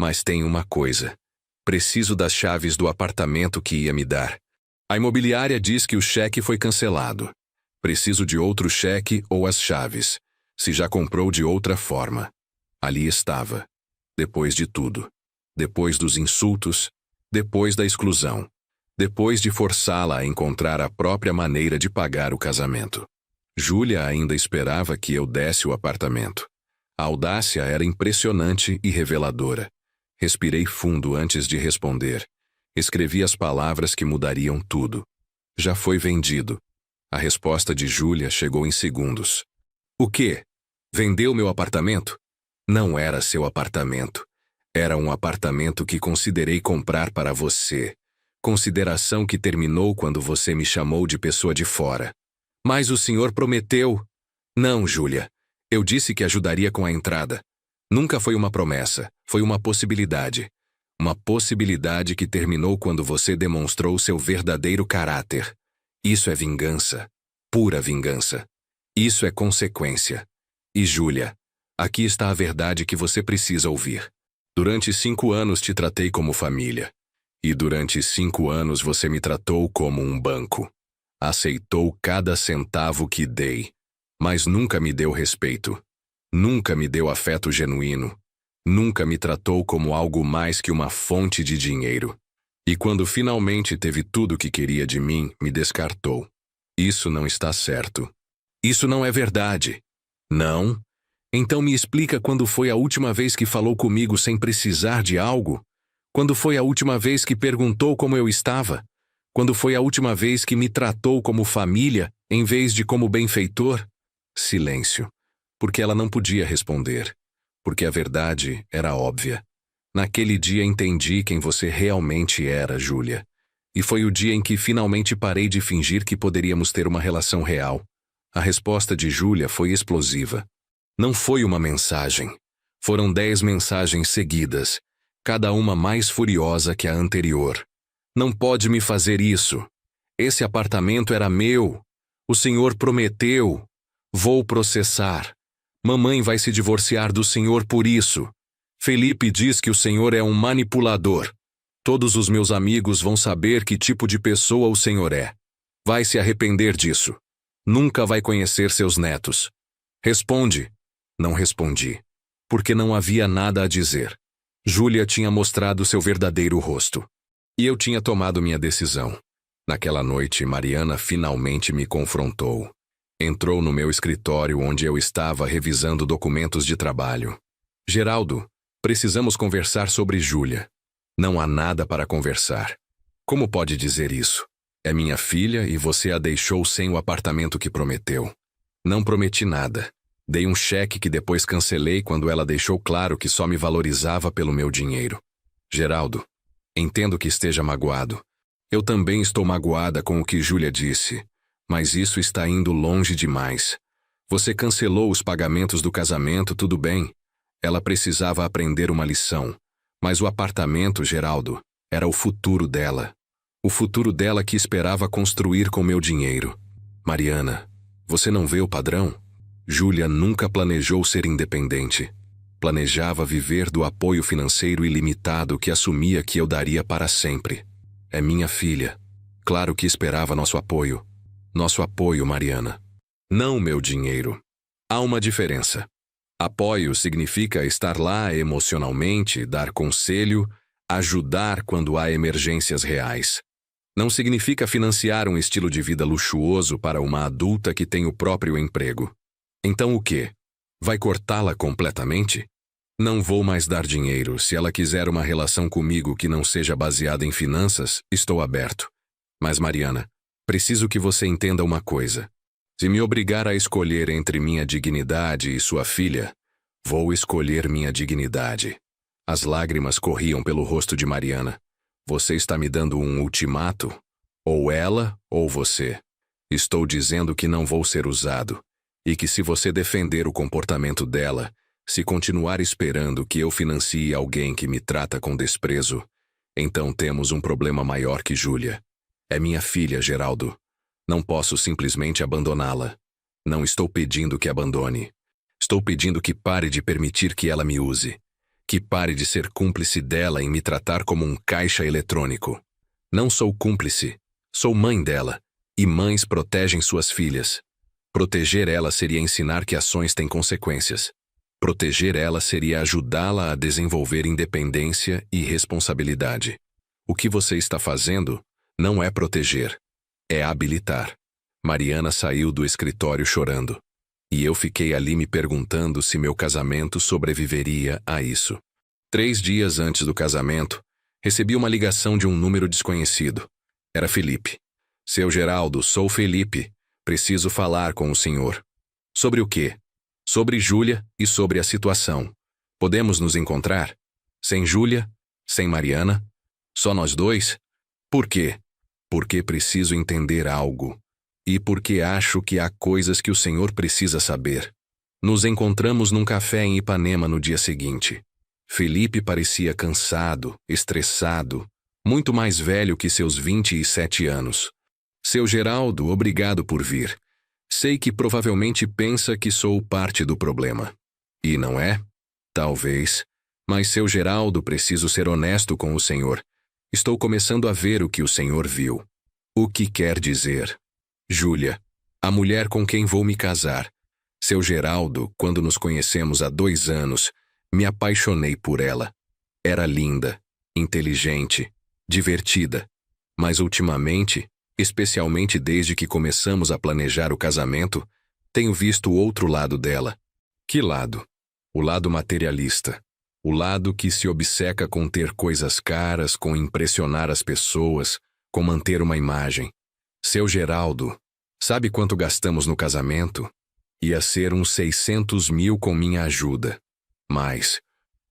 Mas tem uma coisa. Preciso das chaves do apartamento que ia me dar. A imobiliária diz que o cheque foi cancelado. Preciso de outro cheque ou as chaves. Se já comprou de outra forma. Ali estava. Depois de tudo. Depois dos insultos. Depois da exclusão. Depois de forçá-la a encontrar a própria maneira de pagar o casamento. Júlia ainda esperava que eu desse o apartamento. A audácia era impressionante e reveladora. Respirei fundo antes de responder. Escrevi as palavras que mudariam tudo. Já foi vendido. A resposta de Júlia chegou em segundos. O quê? Vendeu meu apartamento? Não era seu apartamento. Era um apartamento que considerei comprar para você. Consideração que terminou quando você me chamou de pessoa de fora. Mas o senhor prometeu... Não, Júlia. Eu disse que ajudaria com a entrada. Nunca foi uma promessa, foi uma possibilidade. Uma possibilidade que terminou quando você demonstrou seu verdadeiro caráter. Isso é vingança. Pura vingança. Isso é consequência. E Júlia, aqui está a verdade que você precisa ouvir. Durante 5 anos te tratei como família. E durante 5 anos você me tratou como um banco. Aceitou cada centavo que dei. Mas nunca me deu respeito. Nunca me deu afeto genuíno. Nunca me tratou como algo mais que uma fonte de dinheiro. E quando finalmente teve tudo o que queria de mim, me descartou. Isso não está certo. Isso não é verdade. Não? Então me explica quando foi a última vez que falou comigo sem precisar de algo? Quando foi a última vez que perguntou como eu estava? Quando foi a última vez que me tratou como família, em vez de como benfeitor? Silêncio. Porque ela não podia responder. Porque a verdade era óbvia. Naquele dia entendi quem você realmente era, Júlia. E foi o dia em que finalmente parei de fingir que poderíamos ter uma relação real. A resposta de Júlia foi explosiva. Não foi uma mensagem. Foram 10 mensagens seguidas, cada uma mais furiosa que a anterior. Não pode me fazer isso. Esse apartamento era meu. O senhor prometeu. Vou processar. Mamãe vai se divorciar do senhor por isso. Felipe diz que o senhor é um manipulador. Todos os meus amigos vão saber que tipo de pessoa o senhor é. Vai se arrepender disso. Nunca vai conhecer seus netos. Responde. Não respondi. Porque não havia nada a dizer. Júlia tinha mostrado seu verdadeiro rosto. E eu tinha tomado minha decisão. Naquela noite, Mariana finalmente me confrontou. Entrou no meu escritório onde eu estava revisando documentos de trabalho. Geraldo, precisamos conversar sobre Júlia. Não há nada para conversar. Como pode dizer isso? É minha filha e você a deixou sem o apartamento que prometeu. Não prometi nada. Dei um cheque que depois cancelei quando ela deixou claro que só me valorizava pelo meu dinheiro. Geraldo, entendo que esteja magoado. Eu também estou magoada com o que Júlia disse, mas isso está indo longe demais. Você cancelou os pagamentos do casamento, tudo bem. Ela precisava aprender uma lição. Mas o apartamento, Geraldo, era o futuro dela. O futuro dela que esperava construir com meu dinheiro. Mariana, você não vê o padrão? Júlia nunca planejou ser independente. Planejava viver do apoio financeiro ilimitado que assumia que eu daria para sempre. É minha filha. Claro que esperava nosso apoio. Nosso apoio, Mariana. Não meu dinheiro. Há uma diferença. Apoio significa estar lá emocionalmente, dar conselho, ajudar quando há emergências reais. Não significa financiar um estilo de vida luxuoso para uma adulta que tem o próprio emprego. Então o quê? Vai cortá-la completamente? Não vou mais dar dinheiro. Se ela quiser uma relação comigo que não seja baseada em finanças, estou aberto. Mas, Mariana, preciso que você entenda uma coisa. Se me obrigar a escolher entre minha dignidade e sua filha, vou escolher minha dignidade. As lágrimas corriam pelo rosto de Mariana. Você está me dando um ultimato? Ou ela, ou você. Estou dizendo que não vou ser usado. E que se você defender o comportamento dela, se continuar esperando que eu financie alguém que me trata com desprezo, então temos um problema maior que Júlia. É minha filha, Geraldo. Não posso simplesmente abandoná-la. Não estou pedindo que abandone. Estou pedindo que pare de permitir que ela me use. Que pare de ser cúmplice dela em me tratar como um caixa eletrônico. Não sou cúmplice. Sou mãe dela. E mães protegem suas filhas. Proteger ela seria ensinar que ações têm consequências. Proteger ela seria ajudá-la a desenvolver independência e responsabilidade. O que você está fazendo não é proteger, é habilitar. Mariana saiu do escritório chorando. E eu fiquei ali me perguntando se meu casamento sobreviveria a isso. 3 dias antes do casamento, recebi uma ligação de um número desconhecido. Era Felipe. Seu Geraldo, sou Felipe. Preciso falar com o senhor. Sobre o quê? Sobre Júlia e sobre a situação. Podemos nos encontrar? Sem Júlia? Sem Mariana? Só nós dois? Por quê? Porque preciso entender algo. E porque acho que há coisas que o senhor precisa saber. Nos encontramos num café em Ipanema no dia seguinte. Felipe parecia cansado, estressado, muito mais velho que seus 27 anos. Seu Geraldo, obrigado por vir. Sei que provavelmente pensa que sou parte do problema. E não é? Talvez. Mas, seu Geraldo, preciso ser honesto com o senhor. Estou começando a ver o que o senhor viu. O que quer dizer? Júlia, a mulher com quem vou me casar. Seu Geraldo, quando nos conhecemos há 2 anos, me apaixonei por ela. Era linda, inteligente, divertida. Mas ultimamente, especialmente desde que começamos a planejar o casamento, tenho visto o outro lado dela. Que lado? O lado materialista. O lado que se obceca com ter coisas caras, com impressionar as pessoas, com manter uma imagem. Seu Geraldo, sabe quanto gastamos no casamento? Ia ser uns 600 mil com minha ajuda. Mas,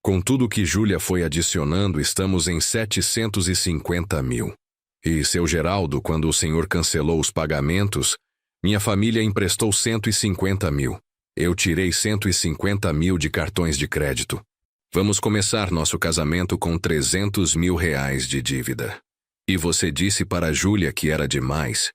com tudo que Júlia foi adicionando, estamos em 750 mil. E seu Geraldo, quando o senhor cancelou os pagamentos, minha família emprestou 150 mil. Eu tirei 150 mil de cartões de crédito. Vamos começar nosso casamento com 300 mil reais de dívida. E você disse para Júlia que era demais.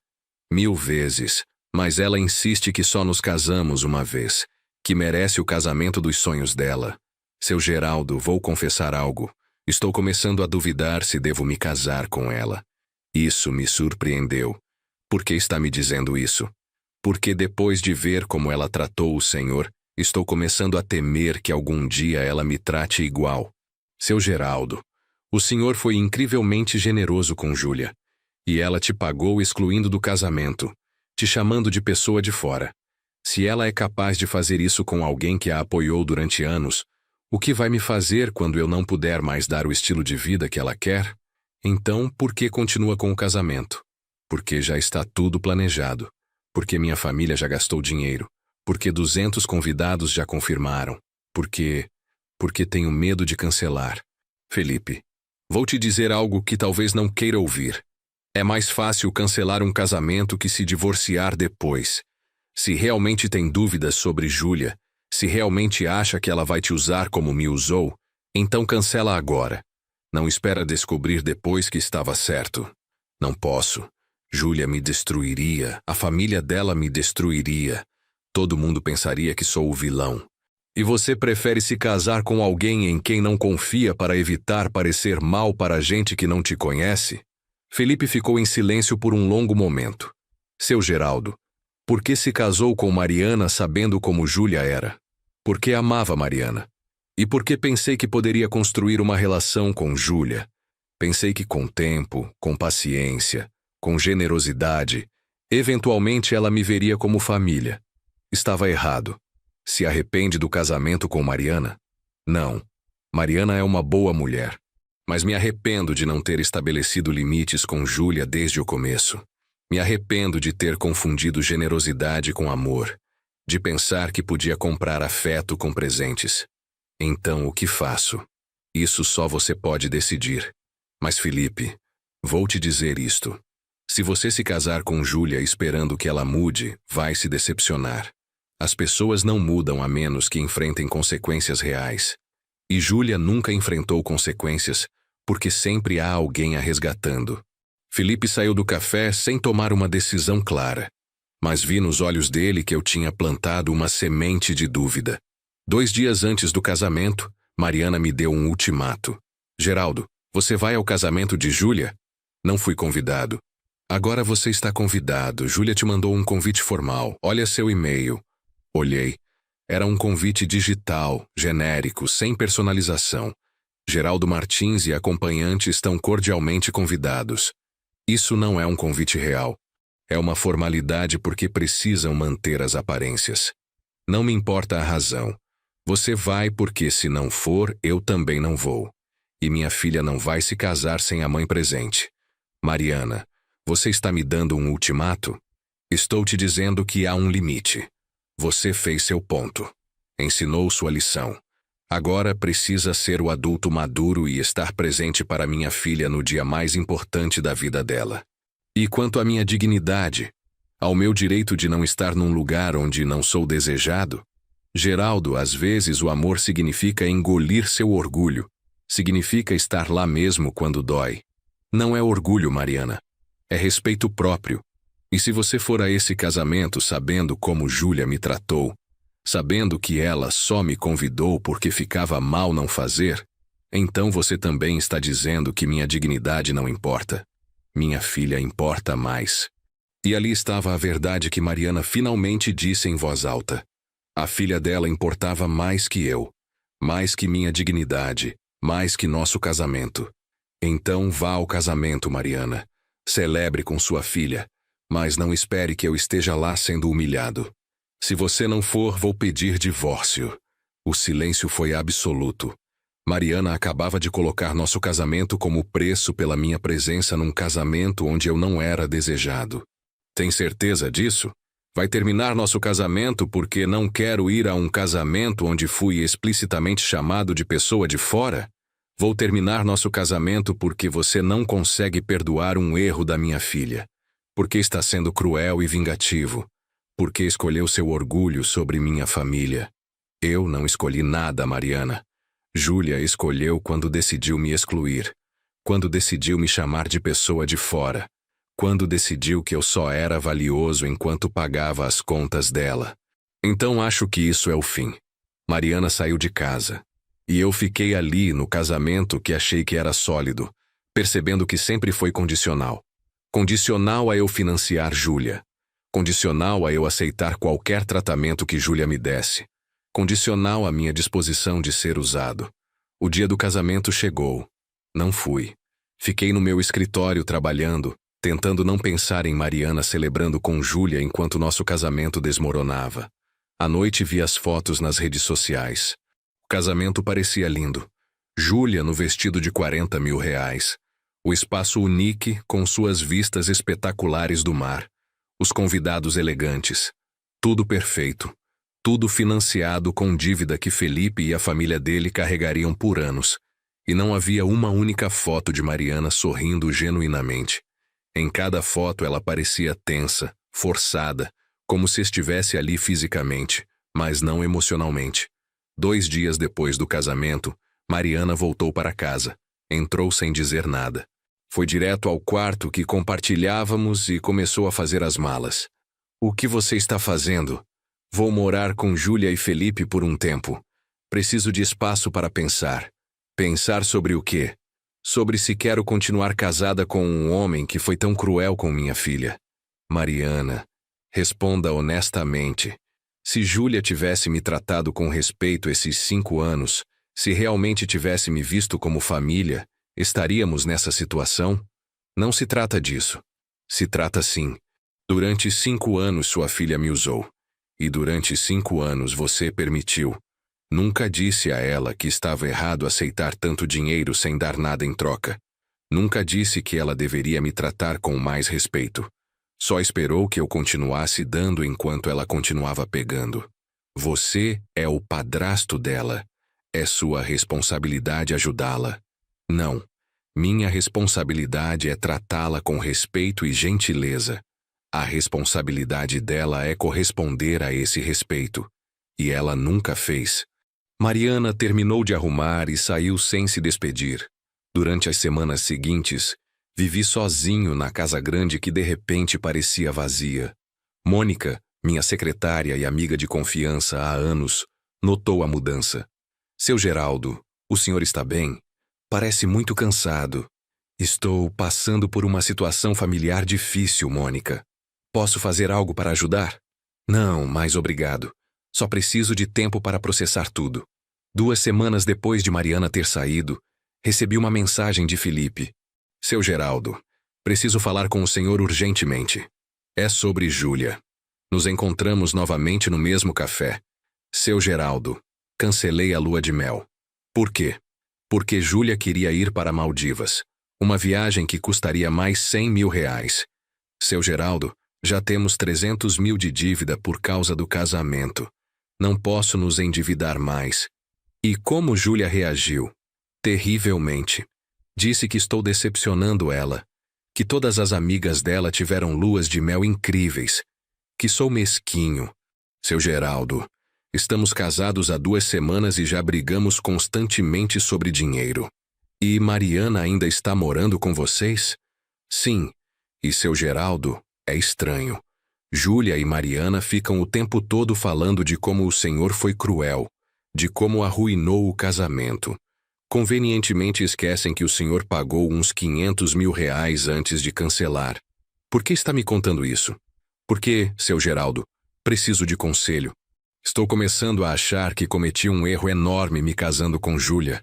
1000 vezes. Mas ela insiste que só nos casamos uma vez, que merece o casamento dos sonhos dela. Seu Geraldo, vou confessar algo. Estou começando a duvidar se devo me casar com ela. Isso me surpreendeu. Por que está me dizendo isso? Porque depois de ver como ela tratou o Senhor, estou começando a temer que algum dia ela me trate igual. Seu Geraldo, o Senhor foi incrivelmente generoso com Júlia. E ela te pagou excluindo do casamento, te chamando de pessoa de fora. Se ela é capaz de fazer isso com alguém que a apoiou durante anos, o que vai me fazer quando eu não puder mais dar o estilo de vida que ela quer? Então, por que continua com o casamento? Porque já está tudo planejado. Porque minha família já gastou dinheiro. Porque 200 convidados já confirmaram. Porque tenho medo de cancelar. Felipe, vou te dizer algo que talvez não queira ouvir. É mais fácil cancelar um casamento que se divorciar depois. Se realmente tem dúvidas sobre Júlia, se realmente acha que ela vai te usar como me usou, então cancela agora. Não espera descobrir depois que estava certo. Não posso. Júlia me destruiria, a família dela me destruiria. Todo mundo pensaria que sou o vilão. E você prefere se casar com alguém em quem não confia para evitar parecer mal para a gente que não te conhece? Felipe ficou em silêncio por um longo momento. Seu Geraldo, por que se casou com Mariana sabendo como Júlia era? Porque amava Mariana. E porque pensei que poderia construir uma relação com Júlia. Pensei que com tempo, com paciência, com generosidade, eventualmente ela me veria como família. Estava errado. Se arrepende do casamento com Mariana? Não. Mariana é uma boa mulher. Mas me arrependo de não ter estabelecido limites com Júlia desde o começo. Me arrependo de ter confundido generosidade com amor, de pensar que podia comprar afeto com presentes. Então, o que faço? Isso só você pode decidir. Mas, Felipe, vou te dizer isto. Se você se casar com Júlia esperando que ela mude, vai se decepcionar. As pessoas não mudam a menos que enfrentem consequências reais. E Júlia nunca enfrentou consequências, porque sempre há alguém a resgatando. Felipe saiu do café sem tomar uma decisão clara. Mas vi nos olhos dele que eu tinha plantado uma semente de dúvida. 2 dias antes do casamento, Mariana me deu um ultimato. Geraldo, você vai ao casamento de Júlia? Não fui convidado. Agora você está convidado. Júlia te mandou um convite formal. Olha seu e-mail. Olhei. Era um convite digital, genérico, sem personalização. Geraldo Martins e acompanhante estão cordialmente convidados. Isso não é um convite real. É uma formalidade porque precisam manter as aparências. Não me importa a razão. Você vai porque, se não for, eu também não vou. E minha filha não vai se casar sem a mãe presente. Mariana, você está me dando um ultimato? Estou te dizendo que há um limite. Você fez seu ponto. Ensinou sua lição. Agora precisa ser o adulto maduro e estar presente para minha filha no dia mais importante da vida dela. E quanto à minha dignidade, ao meu direito de não estar num lugar onde não sou desejado? Geraldo, às vezes o amor significa engolir seu orgulho. Significa estar lá mesmo quando dói. Não é orgulho, Mariana. É respeito próprio. E se você for a esse casamento sabendo como Júlia me tratou, sabendo que ela só me convidou porque ficava mal não fazer, então você também está dizendo que minha dignidade não importa. Minha filha importa mais. E ali estava a verdade que Mariana finalmente disse em voz alta. A filha dela importava mais que eu, mais que minha dignidade, mais que nosso casamento. Então vá ao casamento, Mariana. Celebre com sua filha, mas não espere que eu esteja lá sendo humilhado. Se você não for, vou pedir divórcio. O silêncio foi absoluto. Mariana acabava de colocar nosso casamento como preço pela minha presença num casamento onde eu não era desejado. Tem certeza disso? Vai terminar nosso casamento porque não quero ir a um casamento onde fui explicitamente chamado de pessoa de fora? Vou terminar nosso casamento porque você não consegue perdoar um erro da minha filha. Porque está sendo cruel e vingativo. Porque escolheu seu orgulho sobre minha família. Eu não escolhi nada, Mariana. Júlia escolheu quando decidiu me excluir. Quando decidiu me chamar de pessoa de fora. Quando decidiu que eu só era valioso enquanto pagava as contas dela. Então acho que isso é o fim. Mariana saiu de casa. E eu fiquei ali no casamento que achei que era sólido, percebendo que sempre foi condicional. Condicional a eu financiar Júlia. Condicional a eu aceitar qualquer tratamento que Júlia me desse. Condicional à minha disposição de ser usado. O dia do casamento chegou. Não fui. Fiquei no meu escritório trabalhando, tentando não pensar em Mariana celebrando com Júlia enquanto nosso casamento desmoronava. À noite vi as fotos nas redes sociais. O casamento parecia lindo. Júlia no vestido de 40 mil reais. O espaço unique com suas vistas espetaculares do mar. Os convidados elegantes. Tudo perfeito. Tudo financiado com dívida que Felipe e a família dele carregariam por anos. E não havia uma única foto de Mariana sorrindo genuinamente. Em cada foto ela parecia tensa, forçada, como se estivesse ali fisicamente, mas não emocionalmente. 2 dias depois do casamento, Mariana voltou para casa. Entrou sem dizer nada. Foi direto ao quarto que compartilhávamos e começou a fazer as malas. O que você está fazendo? Vou morar com Júlia e Felipe por um tempo. Preciso de espaço para pensar. Pensar sobre o quê? Sobre se quero continuar casada com um homem que foi tão cruel com minha filha. Mariana, responda honestamente. Se Júlia tivesse me tratado com respeito esses 5 anos, se realmente tivesse me visto como família, estaríamos nessa situação? Não se trata disso. Se trata sim. Durante 5 anos sua filha me usou. E durante 5 anos você permitiu. Nunca disse a ela que estava errado aceitar tanto dinheiro sem dar nada em troca. Nunca disse que ela deveria me tratar com mais respeito. Só esperou que eu continuasse dando enquanto ela continuava pegando. Você é o padrasto dela. É sua responsabilidade ajudá-la. Não. Minha responsabilidade é tratá-la com respeito e gentileza. A responsabilidade dela é corresponder a esse respeito. E ela nunca fez. Mariana terminou de arrumar e saiu sem se despedir. Durante as semanas seguintes, vivi sozinho na casa grande que de repente parecia vazia. Mônica, minha secretária e amiga de confiança há anos, notou a mudança. Seu Geraldo, o senhor está bem? Parece muito cansado. Estou passando por uma situação familiar difícil, Mônica. Posso fazer algo para ajudar? Não, mas obrigado. Só preciso de tempo para processar tudo. 2 semanas depois de Mariana ter saído, recebi uma mensagem de Felipe. Seu Geraldo, preciso falar com o senhor urgentemente. É sobre Júlia. Nos encontramos novamente no mesmo café. Seu Geraldo, cancelei a lua de mel. Por quê? Porque Júlia queria ir para Maldivas. Uma viagem que custaria mais 100 mil reais. Seu Geraldo, já temos 300 mil de dívida por causa do casamento. Não posso nos endividar mais. E como Júlia reagiu? Terrivelmente. Disse que estou decepcionando ela. Que todas as amigas dela tiveram luas de mel incríveis. Que sou mesquinho. Seu Geraldo, estamos casados há 2 semanas e já brigamos constantemente sobre dinheiro. E Mariana ainda está morando com vocês? Sim. E seu Geraldo? É estranho. Júlia e Mariana ficam o tempo todo falando de como o senhor foi cruel, de como arruinou o casamento. Convenientemente esquecem que o senhor pagou uns 500 mil reais antes de cancelar. Por que está me contando isso? Porque, seu Geraldo, preciso de conselho. Estou começando a achar que cometi um erro enorme me casando com Júlia.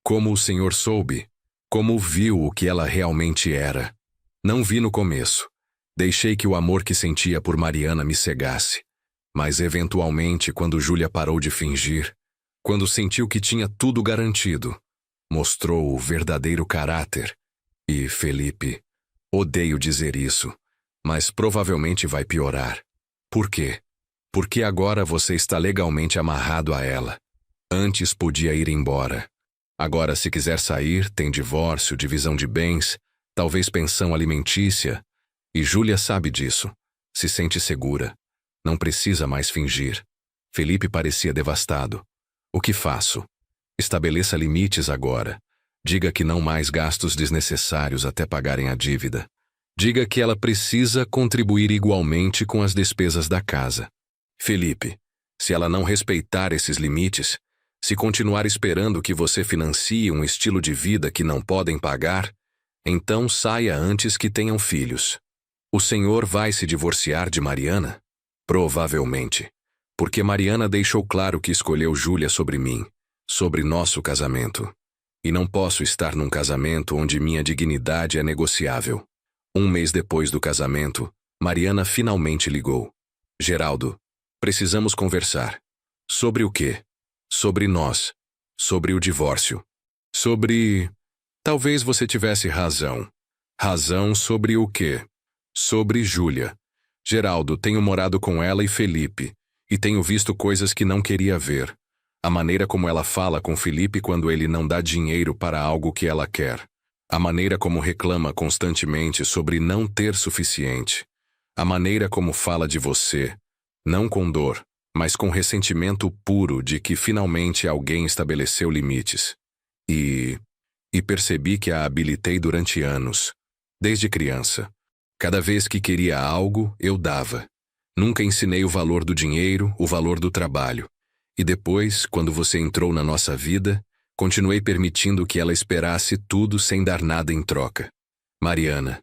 Como o senhor soube? Como viu o que ela realmente era? Não vi no começo. Deixei que o amor que sentia por Mariana me cegasse. Mas eventualmente, quando Júlia parou de fingir, quando sentiu que tinha tudo garantido, mostrou o verdadeiro caráter. E, Felipe, odeio dizer isso, mas provavelmente vai piorar. Por quê? Porque agora você está legalmente amarrado a ela. Antes podia ir embora. Agora, se quiser sair, tem divórcio, divisão de bens, talvez pensão alimentícia. E Júlia sabe disso. Se sente segura. Não precisa mais fingir. Felipe parecia devastado. O que faço? Estabeleça limites agora. Diga que não mais gastos desnecessários até pagarem a dívida. Diga que ela precisa contribuir igualmente com as despesas da casa. Felipe, se ela não respeitar esses limites, se continuar esperando que você financie um estilo de vida que não podem pagar, então saia antes que tenham filhos. O senhor vai se divorciar de Mariana? Provavelmente. Porque Mariana deixou claro que escolheu Júlia sobre mim, sobre nosso casamento. E não posso estar num casamento onde minha dignidade é negociável. Um mês depois do casamento, Mariana finalmente ligou. Geraldo, precisamos conversar. Sobre o quê? Sobre nós. Sobre o divórcio. Sobre... Talvez você tivesse razão. Razão sobre o quê? Sobre Júlia. Geraldo, tenho morado com ela e Felipe, e tenho visto coisas que não queria ver. A maneira como ela fala com Felipe quando ele não dá dinheiro para algo que ela quer. A maneira como reclama constantemente sobre não ter suficiente. A maneira como fala de você, não com dor, mas com ressentimento puro de que finalmente alguém estabeleceu limites. E percebi que a habilitei durante anos, desde criança. Cada vez que queria algo, eu dava. Nunca ensinei o valor do dinheiro, o valor do trabalho. E depois, quando você entrou na nossa vida, continuei permitindo que ela esperasse tudo sem dar nada em troca. Mariana,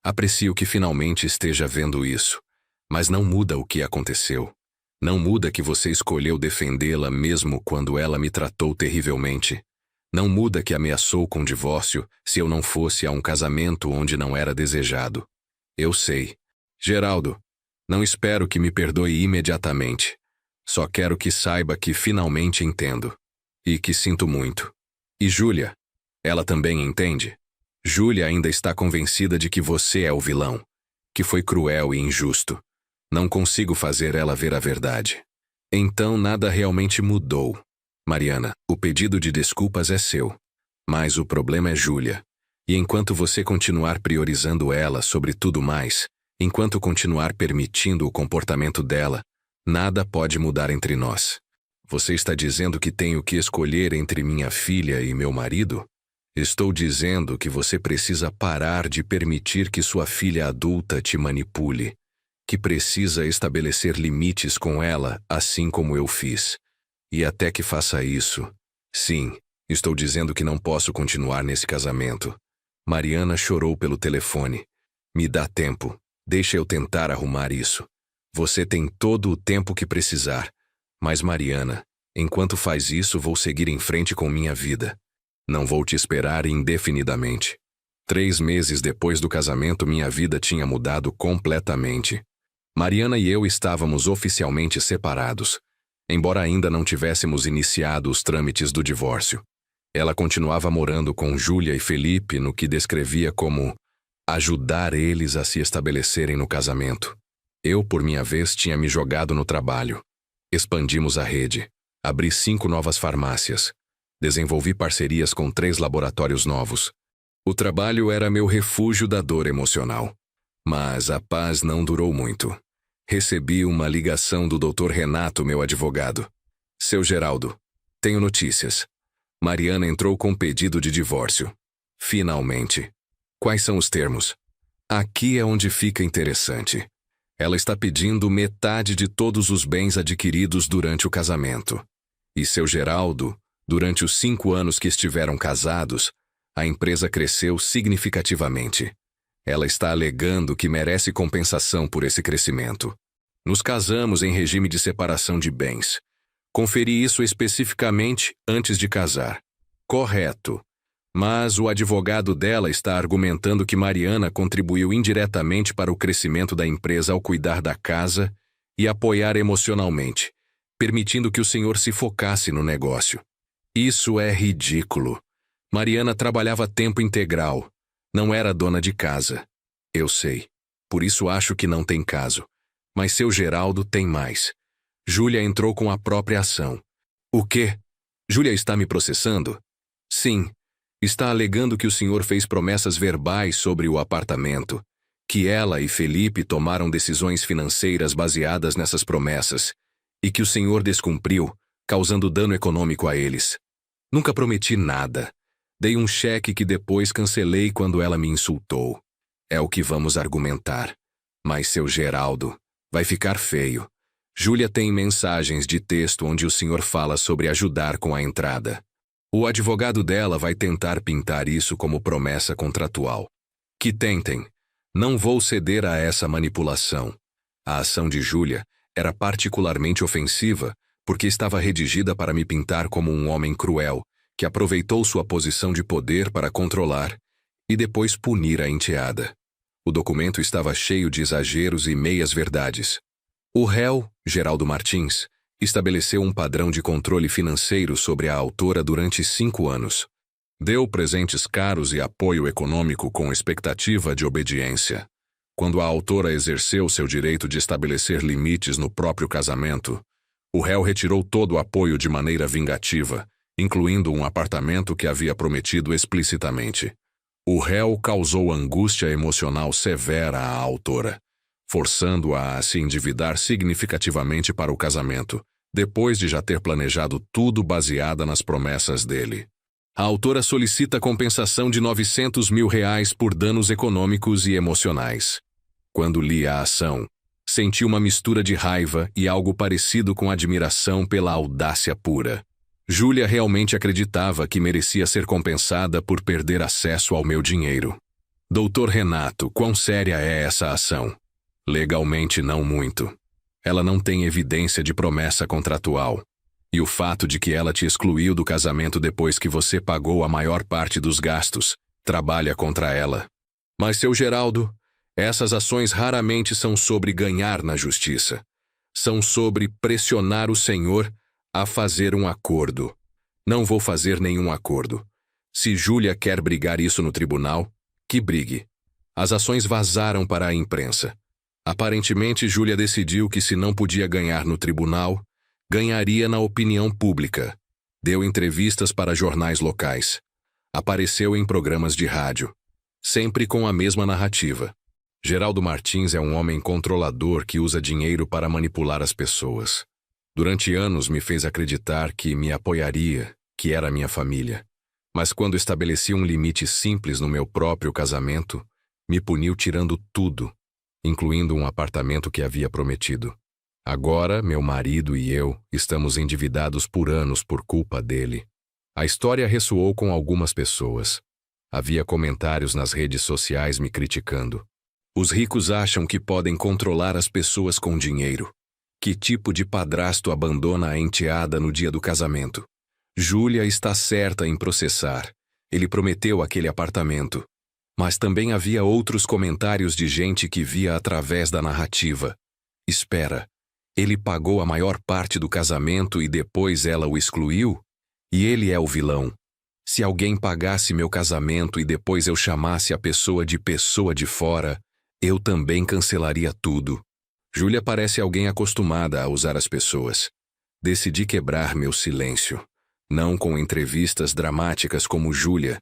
aprecio que finalmente esteja vendo isso, mas não muda o que aconteceu. Não muda que você escolheu defendê-la mesmo quando ela me tratou terrivelmente. Não muda que ameaçou com divórcio se eu não fosse a um casamento onde não era desejado. Eu sei. Geraldo, não espero que me perdoe imediatamente. Só quero que saiba que finalmente entendo. E que sinto muito. E Júlia? Ela também entende? Júlia ainda está convencida de que você é o vilão. Que foi cruel e injusto. Não consigo fazer ela ver a verdade. Então nada realmente mudou. Mariana, o pedido de desculpas é seu. Mas o problema é Júlia. E enquanto você continuar priorizando ela sobre tudo mais, enquanto continuar permitindo o comportamento dela, nada pode mudar entre nós. Você está dizendo que tenho que escolher entre minha filha e meu marido? Estou dizendo que você precisa parar de permitir que sua filha adulta te manipule. Que precisa estabelecer limites com ela, assim como eu fiz. E até que faça isso, sim, estou dizendo que não posso continuar nesse casamento. Mariana chorou pelo telefone. Me dá tempo. Deixa eu tentar arrumar isso. Você tem todo o tempo que precisar. Mas Mariana, enquanto faz isso, vou seguir em frente com minha vida. Não vou te esperar indefinidamente. 3 meses depois do casamento, minha vida tinha mudado completamente. Mariana e eu estávamos oficialmente separados, embora ainda não tivéssemos iniciado os trâmites do divórcio. Ela continuava morando com Júlia e Felipe no que descrevia como ajudar eles a se estabelecerem no casamento. Eu, por minha vez, tinha me jogado no trabalho. Expandimos a rede. Abri 5 novas farmácias. Desenvolvi parcerias com 3 laboratórios novos. O trabalho era meu refúgio da dor emocional. Mas a paz não durou muito. Recebi uma ligação do Dr. Renato, meu advogado. Seu Geraldo, tenho notícias. Mariana entrou com pedido de divórcio. Finalmente. Quais são os termos? Aqui é onde fica interessante. Ela está pedindo metade de todos os bens adquiridos durante o casamento. E seu Geraldo, durante os 5 anos que estiveram casados, a empresa cresceu significativamente. Ela está alegando que merece compensação por esse crescimento. Nos casamos em regime de separação de bens. Conferi isso especificamente antes de casar. Correto. Mas o advogado dela está argumentando que Mariana contribuiu indiretamente para o crescimento da empresa ao cuidar da casa e apoiar emocionalmente, permitindo que o senhor se focasse no negócio. Isso é ridículo. Mariana trabalhava tempo integral. Não era dona de casa. Eu sei. Por isso acho que não tem caso. Mas seu Geraldo tem mais. Júlia entrou com a própria ação. O quê? Júlia está me processando? Sim, está alegando que o senhor fez promessas verbais sobre o apartamento, que ela e Felipe tomaram decisões financeiras baseadas nessas promessas, e que o senhor descumpriu, causando dano econômico a eles. Nunca prometi nada. Dei um cheque que depois cancelei quando ela me insultou. É o que vamos argumentar. Mas, seu Geraldo, vai ficar feio. Júlia tem mensagens de texto onde o senhor fala sobre ajudar com a entrada. O advogado dela vai tentar pintar isso como promessa contratual. Que tentem. Não vou ceder a essa manipulação. A ação de Júlia era particularmente ofensiva porque estava redigida para me pintar como um homem cruel, que aproveitou sua posição de poder para controlar e depois punir a enteada. O documento estava cheio de exageros e meias-verdades. O réu, Geraldo Martins, estabeleceu um padrão de controle financeiro sobre a autora durante 5 anos. Deu presentes caros e apoio econômico com expectativa de obediência. Quando a autora exerceu seu direito de estabelecer limites no próprio casamento, o réu retirou todo o apoio de maneira vingativa, incluindo um apartamento que havia prometido explicitamente. O réu causou angústia emocional severa à autora, forçando-a a se endividar significativamente para o casamento, depois de já ter planejado tudo baseada nas promessas dele. A autora solicita compensação de R$ 900 mil por danos econômicos e emocionais. Quando li a ação, senti uma mistura de raiva e algo parecido com admiração pela audácia pura. Júlia realmente acreditava que merecia ser compensada por perder acesso ao meu dinheiro. Doutor Renato, quão séria é essa ação? Legalmente não muito. Ela não tem evidência de promessa contratual. E o fato de que ela te excluiu do casamento depois que você pagou a maior parte dos gastos trabalha contra ela. Mas, seu Geraldo, essas ações raramente são sobre ganhar na justiça. São sobre pressionar o senhor a fazer um acordo. Não vou fazer nenhum acordo. Se Júlia quer brigar isso no tribunal, que brigue. As ações vazaram para a imprensa. Aparentemente, Júlia decidiu que se não podia ganhar no tribunal, ganharia na opinião pública. Deu entrevistas para jornais locais. Apareceu em programas de rádio. Sempre com a mesma narrativa. Geraldo Martins é um homem controlador que usa dinheiro para manipular as pessoas. Durante anos me fez acreditar que me apoiaria, que era minha família. Mas quando estabeleci um limite simples no meu próprio casamento, me puniu tirando tudo, incluindo um apartamento que havia prometido. Agora, meu marido e eu estamos endividados por anos por culpa dele. A história ressoou com algumas pessoas. Havia comentários nas redes sociais me criticando. Os ricos acham que podem controlar as pessoas com dinheiro. Que tipo de padrasto abandona a enteada no dia do casamento? Júlia está certa em processar. Ele prometeu aquele apartamento. Mas também havia outros comentários de gente que via através da narrativa. Espera, ele pagou a maior parte do casamento e depois ela o excluiu? E ele é o vilão. Se alguém pagasse meu casamento e depois eu chamasse a pessoa de fora, eu também cancelaria tudo. Júlia parece alguém acostumada a usar as pessoas. Decidi quebrar meu silêncio. Não com entrevistas dramáticas como Júlia,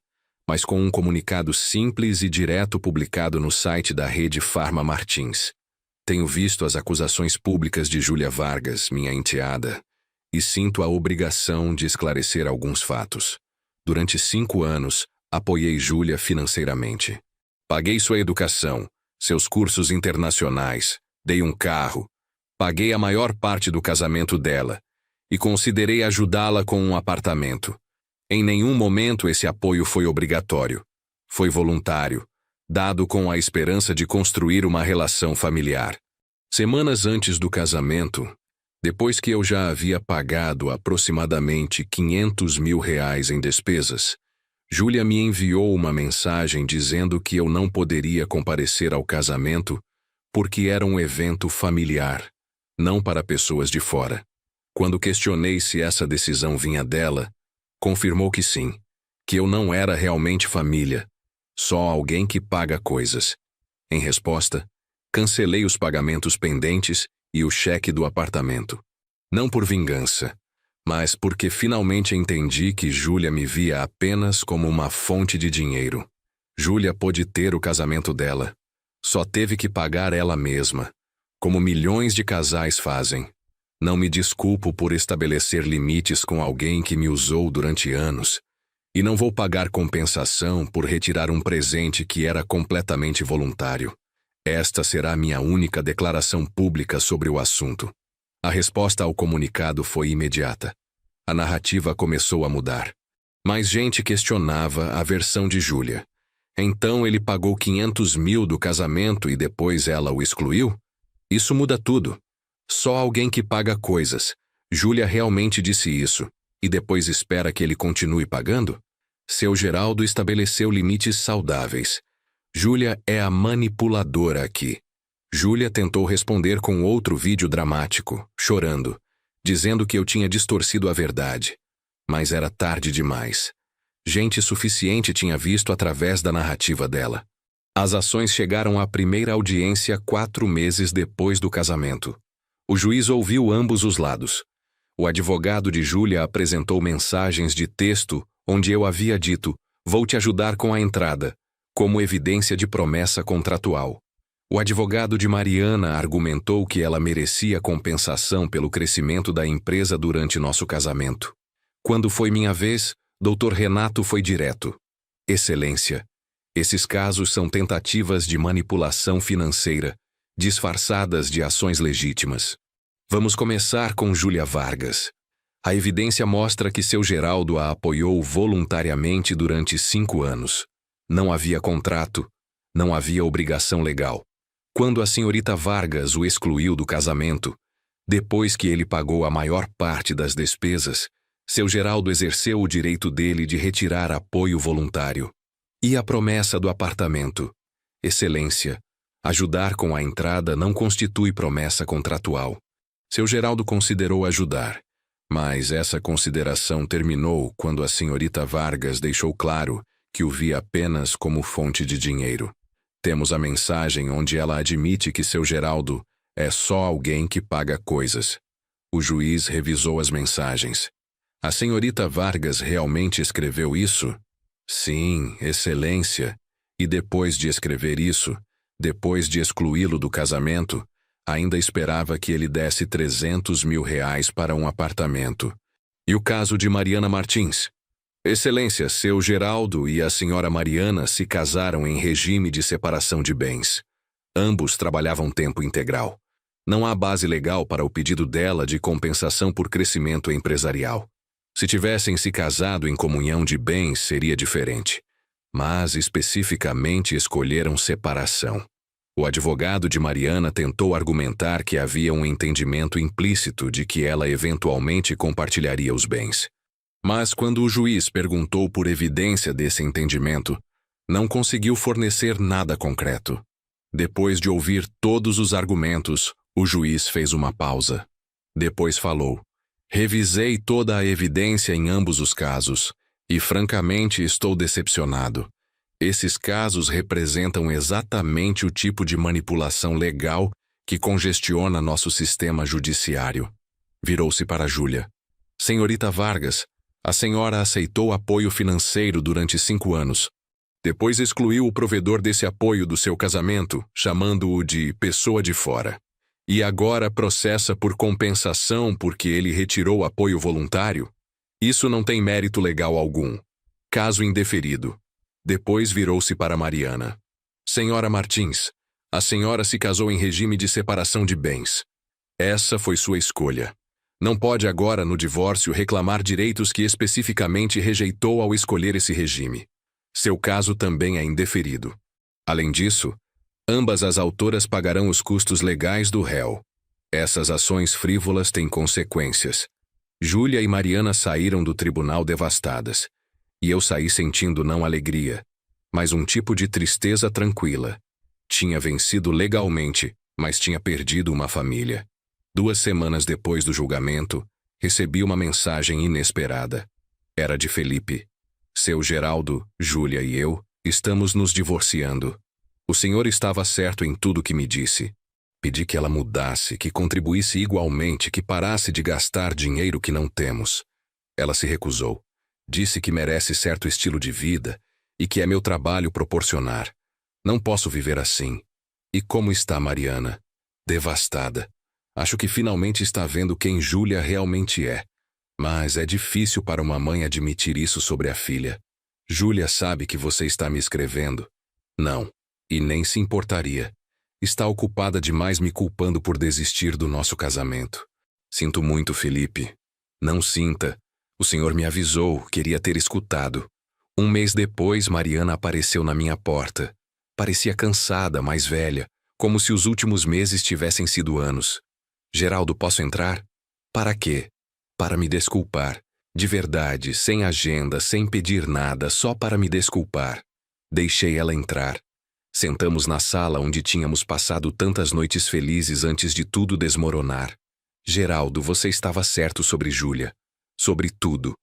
mas com um comunicado simples e direto publicado no site da rede Farma Martins. Tenho visto as acusações públicas de Júlia Vargas, minha enteada, e sinto a obrigação de esclarecer alguns fatos. Durante 5 anos, apoiei Júlia financeiramente. Paguei sua educação, seus cursos internacionais, dei um carro, paguei a maior parte do casamento dela e considerei ajudá-la com um apartamento. Em nenhum momento esse apoio foi obrigatório. Foi voluntário, dado com a esperança de construir uma relação familiar. Semanas antes do casamento, depois que eu já havia pagado aproximadamente R$ 500 mil em despesas, Júlia me enviou uma mensagem dizendo que eu não poderia comparecer ao casamento porque era um evento familiar, não para pessoas de fora. Quando questionei se essa decisão vinha dela, confirmou que sim, que eu não era realmente família, só alguém que paga coisas. Em resposta, cancelei os pagamentos pendentes e o cheque do apartamento. Não por vingança, mas porque finalmente entendi que Júlia me via apenas como uma fonte de dinheiro. Júlia pôde ter o casamento dela. Só teve que pagar ela mesma, como milhões de casais fazem. Não me desculpo por estabelecer limites com alguém que me usou durante anos, e não vou pagar compensação por retirar um presente que era completamente voluntário. Esta será minha única declaração pública sobre o assunto. A resposta ao comunicado foi imediata. A narrativa começou a mudar. Mais gente questionava a versão de Júlia. Então ele pagou 500 mil do casamento e depois ela o excluiu? Isso muda tudo. Só alguém que paga coisas. Júlia realmente disse isso, e depois espera que ele continue pagando? Seu Geraldo estabeleceu limites saudáveis. Júlia é a manipuladora aqui. Júlia tentou responder com outro vídeo dramático, chorando, dizendo que eu tinha distorcido a verdade. Mas era tarde demais. Gente suficiente tinha visto através da narrativa dela. As ações chegaram à primeira audiência 4 meses depois do casamento. O juiz ouviu ambos os lados. O advogado de Júlia apresentou mensagens de texto onde eu havia dito: "Vou te ajudar com a entrada", como evidência de promessa contratual. O advogado de Mariana argumentou que ela merecia compensação pelo crescimento da empresa durante nosso casamento. Quando foi minha vez, Dr. Renato foi direto: "Excelência, esses casos são tentativas de manipulação financeira, disfarçadas de ações legítimas. Vamos começar com Júlia Vargas. A evidência mostra que seu Geraldo a apoiou voluntariamente durante 5 anos. Não havia contrato, não havia obrigação legal. Quando a senhorita Vargas o excluiu do casamento, depois que ele pagou a maior parte das despesas, seu Geraldo exerceu o direito dele de retirar apoio voluntário. E a promessa do apartamento? Excelência, ajudar com a entrada não constitui promessa contratual. Seu Geraldo considerou ajudar, mas essa consideração terminou quando a senhorita Vargas deixou claro que o via apenas como fonte de dinheiro. Temos a mensagem onde ela admite que seu Geraldo é só alguém que paga coisas. O juiz revisou as mensagens. A senhorita Vargas realmente escreveu isso? Sim, excelência. E depois de escrever isso, depois de excluí-lo do casamento, ainda esperava que ele desse 300 mil reais para um apartamento. E o caso de Mariana Martins? Excelência, seu Geraldo e a senhora Mariana se casaram em regime de separação de bens. Ambos trabalhavam tempo integral. Não há base legal para o pedido dela de compensação por crescimento empresarial. Se tivessem se casado em comunhão de bens, seria diferente. Mas especificamente escolheram separação. O advogado de Mariana tentou argumentar que havia um entendimento implícito de que ela eventualmente compartilharia os bens. Mas quando o juiz perguntou por evidência desse entendimento, não conseguiu fornecer nada concreto. Depois de ouvir todos os argumentos, o juiz fez uma pausa. Depois falou: "Revisei toda a evidência em ambos os casos, e francamente estou decepcionado. Esses casos representam exatamente o tipo de manipulação legal que congestiona nosso sistema judiciário." Virou-se para Júlia. "Senhorita Vargas, a senhora aceitou apoio financeiro durante 5 anos. Depois excluiu o provedor desse apoio do seu casamento, chamando-o de pessoa de fora. E agora processa por compensação porque ele retirou apoio voluntário? Isso não tem mérito legal algum. Caso indeferido." Depois virou-se para Mariana. "Senhora Martins, a senhora se casou em regime de separação de bens. Essa foi sua escolha. Não pode agora, no divórcio, reclamar direitos que especificamente rejeitou ao escolher esse regime. Seu caso também é indeferido. Além disso, ambas as autoras pagarão os custos legais do réu. Essas ações frívolas têm consequências." Júlia e Mariana saíram do tribunal devastadas. E eu saí sentindo não alegria, mas um tipo de tristeza tranquila. Tinha vencido legalmente, mas tinha perdido uma família. 2 semanas depois do julgamento, recebi uma mensagem inesperada. Era de Felipe. "Seu Geraldo, Júlia e eu estamos nos divorciando. O senhor estava certo em tudo que me disse. Pedi que ela mudasse, que contribuísse igualmente, que parasse de gastar dinheiro que não temos. Ela se recusou. Disse que merece certo estilo de vida e que é meu trabalho proporcionar. Não posso viver assim. E como está Mariana? Devastada. Acho que finalmente está vendo quem Júlia realmente é. Mas é difícil para uma mãe admitir isso sobre a filha. Júlia sabe que você está me escrevendo? Não. E nem se importaria. Está ocupada demais me culpando por desistir do nosso casamento. Sinto muito, Felipe. Não sinta. O senhor me avisou, queria ter escutado. Um mês depois, Mariana apareceu na minha porta. Parecia cansada, mais velha, como se os últimos meses tivessem sido anos. Geraldo, posso entrar? Para quê? Para me desculpar. De verdade, sem agenda, sem pedir nada, só para me desculpar. Deixei ela entrar. Sentamos na sala onde tínhamos passado tantas noites felizes antes de tudo desmoronar. Geraldo, você estava certo sobre Júlia. Sobre tudo.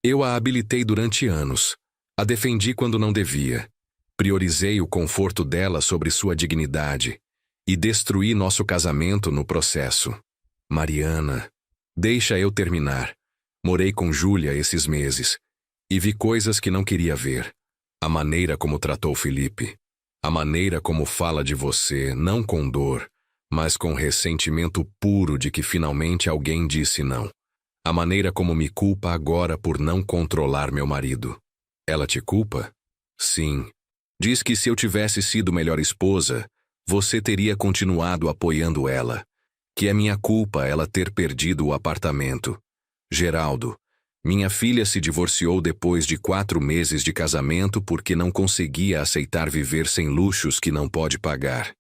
Eu a habilitei durante anos. A defendi quando não devia. Priorizei o conforto dela sobre sua dignidade. E destruí nosso casamento no processo. Mariana, deixa eu terminar. Morei com Júlia esses meses. E vi coisas que não queria ver. A maneira como tratou Felipe. A maneira como fala de você, não com dor, mas com ressentimento puro de que finalmente alguém disse não. A maneira como me culpa agora por não controlar meu marido. Ela te culpa? Sim. Diz que se eu tivesse sido melhor esposa, você teria continuado apoiando ela. Que é minha culpa ela ter perdido o apartamento. Geraldo, minha filha se divorciou depois de 4 meses de casamento porque não conseguia aceitar viver sem luxos que não pode pagar.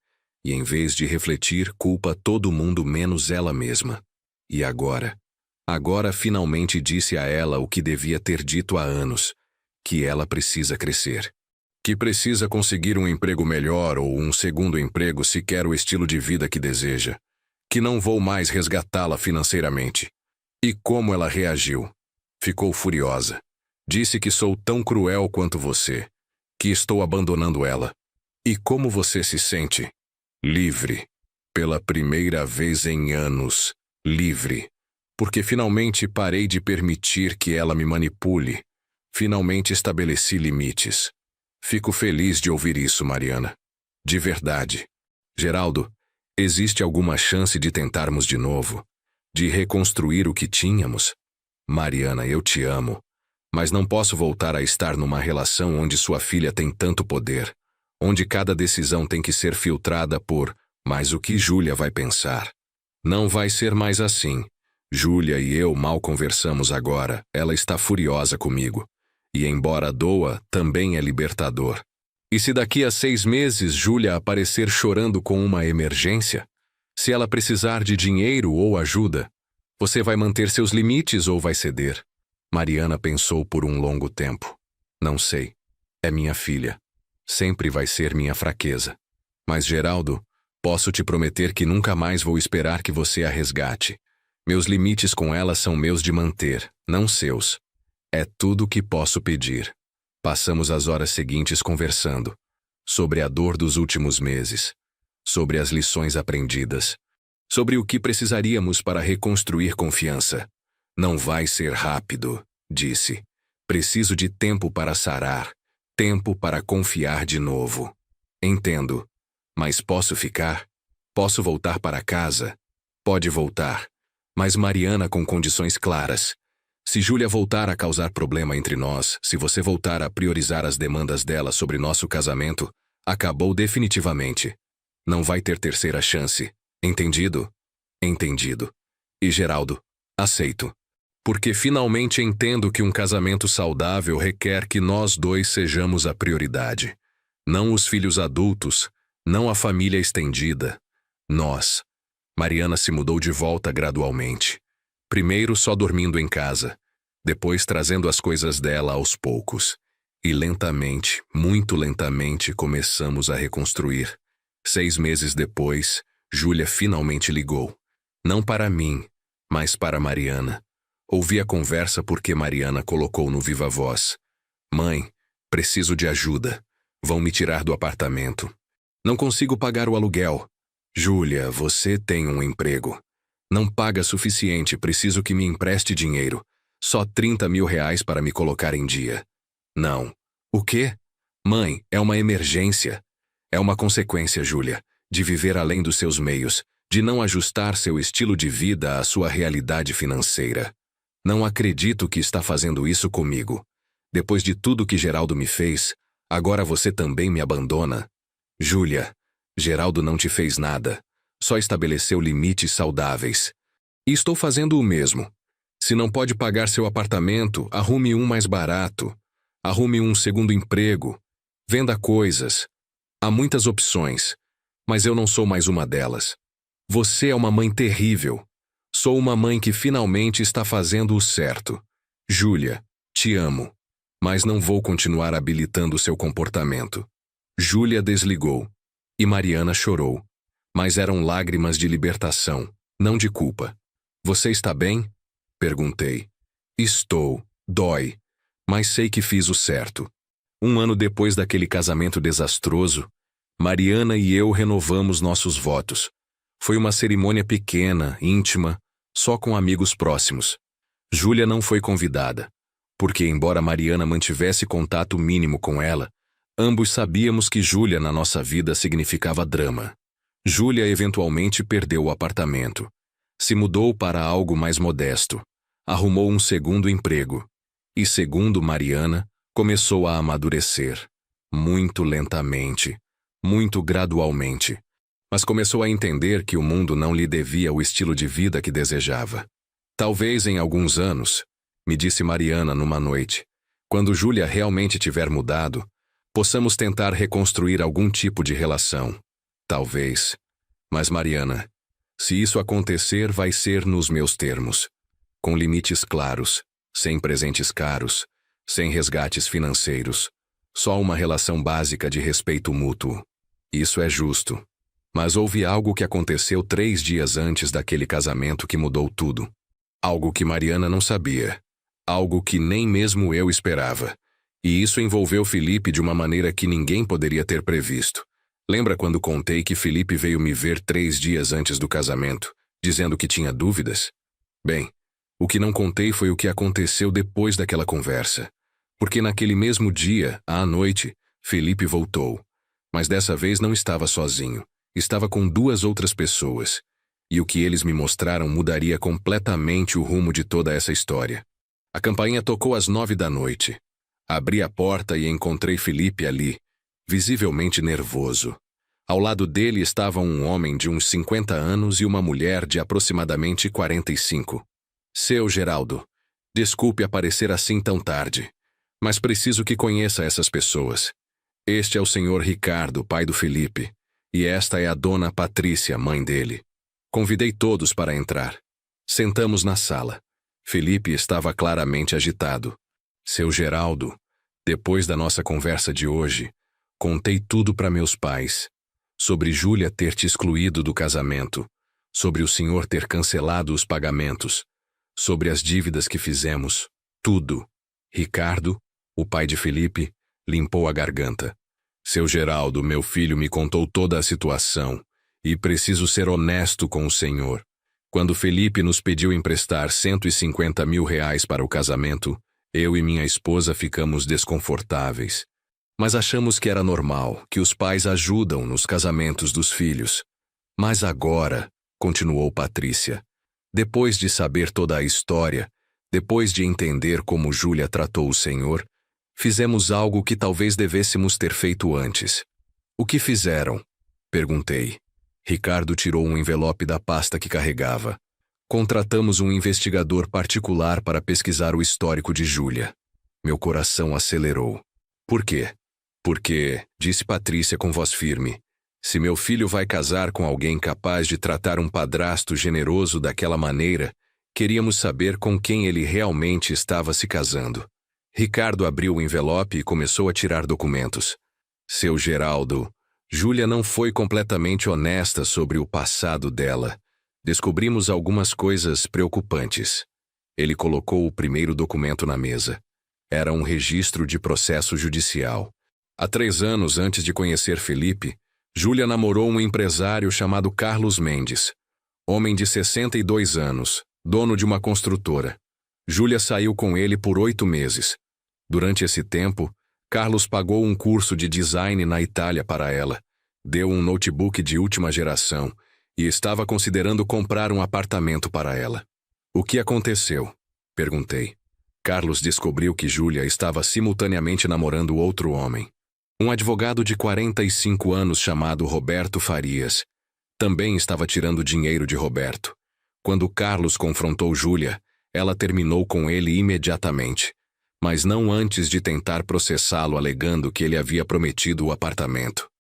E em vez de refletir, culpa todo mundo menos ela mesma. E agora? Agora finalmente disse a ela o que devia ter dito há anos, que ela precisa crescer. Que precisa conseguir um emprego melhor ou um segundo emprego se quer o estilo de vida que deseja. Que não vou mais resgatá-la financeiramente. E como ela reagiu? Ficou furiosa. Disse que sou tão cruel quanto você, que estou abandonando ela. E como você se sente? Livre. Pela primeira vez em anos, livre. Porque finalmente parei de permitir que ela me manipule. Finalmente estabeleci limites. Fico feliz de ouvir isso, Mariana. De verdade. Geraldo, existe alguma chance de tentarmos de novo? De reconstruir o que tínhamos? Mariana, eu te amo. Mas não posso voltar a estar numa relação onde sua filha tem tanto poder. Onde cada decisão tem que ser filtrada por, mas o que Júlia vai pensar? Não vai ser mais assim. Júlia e eu mal conversamos agora, ela está furiosa comigo. E embora doa, também é libertador. E se daqui a 6 meses Júlia aparecer chorando com uma emergência? Se ela precisar de dinheiro ou ajuda, você vai manter seus limites ou vai ceder? Mariana pensou por um longo tempo. Não sei. É minha filha. Sempre vai ser minha fraqueza. Mas, Geraldo, posso te prometer que nunca mais vou esperar que você a resgate. Meus limites com ela são meus de manter, não seus. É tudo o que posso pedir. Passamos as horas seguintes conversando. Sobre a dor dos últimos meses. Sobre as lições aprendidas. Sobre o que precisaríamos para reconstruir confiança. Não vai ser rápido, disse. Preciso de tempo para sarar. Tempo para confiar de novo. Entendo. Mas posso ficar? Posso voltar para casa? Pode voltar. Mas Mariana com condições claras. Se Júlia voltar a causar problema entre nós, se você voltar a priorizar as demandas dela sobre nosso casamento, acabou definitivamente. Não vai ter terceira chance. Entendido? Entendido. E Geraldo, aceito. Porque finalmente entendo que um casamento saudável requer que nós dois sejamos a prioridade. Não os filhos adultos, não a família estendida. Nós. Mariana se mudou de volta gradualmente. Primeiro só dormindo em casa, depois trazendo as coisas dela aos poucos. E lentamente, muito lentamente, começamos a reconstruir. 6 meses depois, Júlia finalmente ligou. Não para mim, mas para Mariana. Ouvi a conversa porque Mariana colocou no viva voz. Mãe, preciso de ajuda. Vão me tirar do apartamento. Não consigo pagar o aluguel. Júlia, você tem um emprego. Não paga suficiente, preciso que me empreste dinheiro. Só 30 mil reais para me colocar em dia. Não. O quê? Mãe, é uma emergência. É uma consequência, Júlia, de viver além dos seus meios, de não ajustar seu estilo de vida à sua realidade financeira. Não acredito que está fazendo isso comigo. Depois de tudo que Geraldo me fez, agora você também me abandona? Júlia, Geraldo não te fez nada. Só estabeleceu limites saudáveis. E estou fazendo o mesmo. Se não pode pagar seu apartamento, arrume um mais barato. Arrume um segundo emprego. Venda coisas. Há muitas opções, mas eu não sou mais uma delas. Você é uma mãe terrível. Sou uma mãe que finalmente está fazendo o certo. Júlia, te amo, mas não vou continuar habilitando seu comportamento. Júlia desligou. E Mariana chorou. Mas eram lágrimas de libertação, não de culpa. Você está bem? Perguntei. Estou. Dói. Mas sei que fiz o certo. Um ano depois daquele casamento desastroso, Mariana e eu renovamos nossos votos. Foi uma cerimônia pequena, íntima, só com amigos próximos. Júlia não foi convidada, porque embora Mariana mantivesse contato mínimo com ela, ambos sabíamos que Júlia na nossa vida significava drama. Júlia eventualmente perdeu o apartamento. Se mudou para algo mais modesto. Arrumou um segundo emprego. E, segundo Mariana, começou a amadurecer. Muito lentamente. Muito gradualmente. Mas começou a entender que o mundo não lhe devia o estilo de vida que desejava. Talvez em alguns anos, me disse Mariana numa noite, quando Júlia realmente tiver mudado, possamos tentar reconstruir algum tipo de relação. Talvez. Mas Mariana, se isso acontecer, vai ser nos meus termos. Com limites claros, sem presentes caros, sem resgates financeiros. Só uma relação básica de respeito mútuo. Isso é justo. Mas houve algo que aconteceu 3 dias antes daquele casamento que mudou tudo. Algo que Mariana não sabia. Algo que nem mesmo eu esperava. E isso envolveu Felipe de uma maneira que ninguém poderia ter previsto. Lembra quando contei que Felipe veio me ver 3 dias antes do casamento, dizendo que tinha dúvidas? Bem, o que não contei foi o que aconteceu depois daquela conversa. Porque naquele mesmo dia, à noite, Felipe voltou. Mas dessa vez não estava sozinho. Estava com 2 outras pessoas. E o que eles me mostraram mudaria completamente o rumo de toda essa história. A campainha tocou às 9 da noite. Abri a porta e encontrei Felipe ali, visivelmente nervoso. Ao lado dele estava um homem de uns 50 anos e uma mulher de aproximadamente 45. Seu Geraldo, desculpe aparecer assim tão tarde, mas preciso que conheça essas pessoas. Este é o senhor Ricardo, pai do Felipe, e esta é a dona Patrícia, mãe dele. Convidei todos para entrar. Sentamos na sala. Felipe estava claramente agitado. Seu Geraldo, depois da nossa conversa de hoje, contei tudo para meus pais. Sobre Júlia ter te excluído do casamento, sobre o senhor ter cancelado os pagamentos, sobre as dívidas que fizemos, tudo. Ricardo, o pai de Felipe, limpou a garganta. Seu Geraldo, meu filho me contou toda a situação, e preciso ser honesto com o senhor. Quando Felipe nos pediu emprestar 150 mil reais para o casamento, eu e minha esposa ficamos desconfortáveis. Mas achamos que era normal, que os pais ajudam nos casamentos dos filhos. Mas agora, continuou Patrícia, depois de saber toda a história, depois de entender como Júlia tratou o senhor, fizemos algo que talvez devêssemos ter feito antes. O que fizeram? Perguntei. Ricardo tirou um envelope da pasta que carregava. Contratamos um investigador particular para pesquisar o histórico de Júlia. Meu coração acelerou. Por quê? Porque, disse Patrícia com voz firme, se meu filho vai casar com alguém capaz de tratar um padrasto generoso daquela maneira, queríamos saber com quem ele realmente estava se casando. Ricardo abriu o envelope e começou a tirar documentos. Seu Geraldo, Júlia não foi completamente honesta sobre o passado dela. Descobrimos algumas coisas preocupantes. Ele colocou o primeiro documento na mesa. Era um registro de processo judicial. Há 3 anos antes de conhecer Felipe, Júlia namorou um empresário chamado Carlos Mendes, homem de 62 anos, dono de uma construtora. Júlia saiu com ele por 8 meses. Durante esse tempo, Carlos pagou um curso de design na Itália para ela, deu um notebook de última geração e estava considerando comprar um apartamento para ela. O que aconteceu? Perguntei. Carlos descobriu que Júlia estava simultaneamente namorando outro homem. Um advogado de 45 anos chamado Roberto Farias. Também estava tirando dinheiro de Roberto. Quando Carlos confrontou Júlia, ela terminou com ele imediatamente, mas não antes de tentar processá-lo alegando que ele havia prometido o apartamento.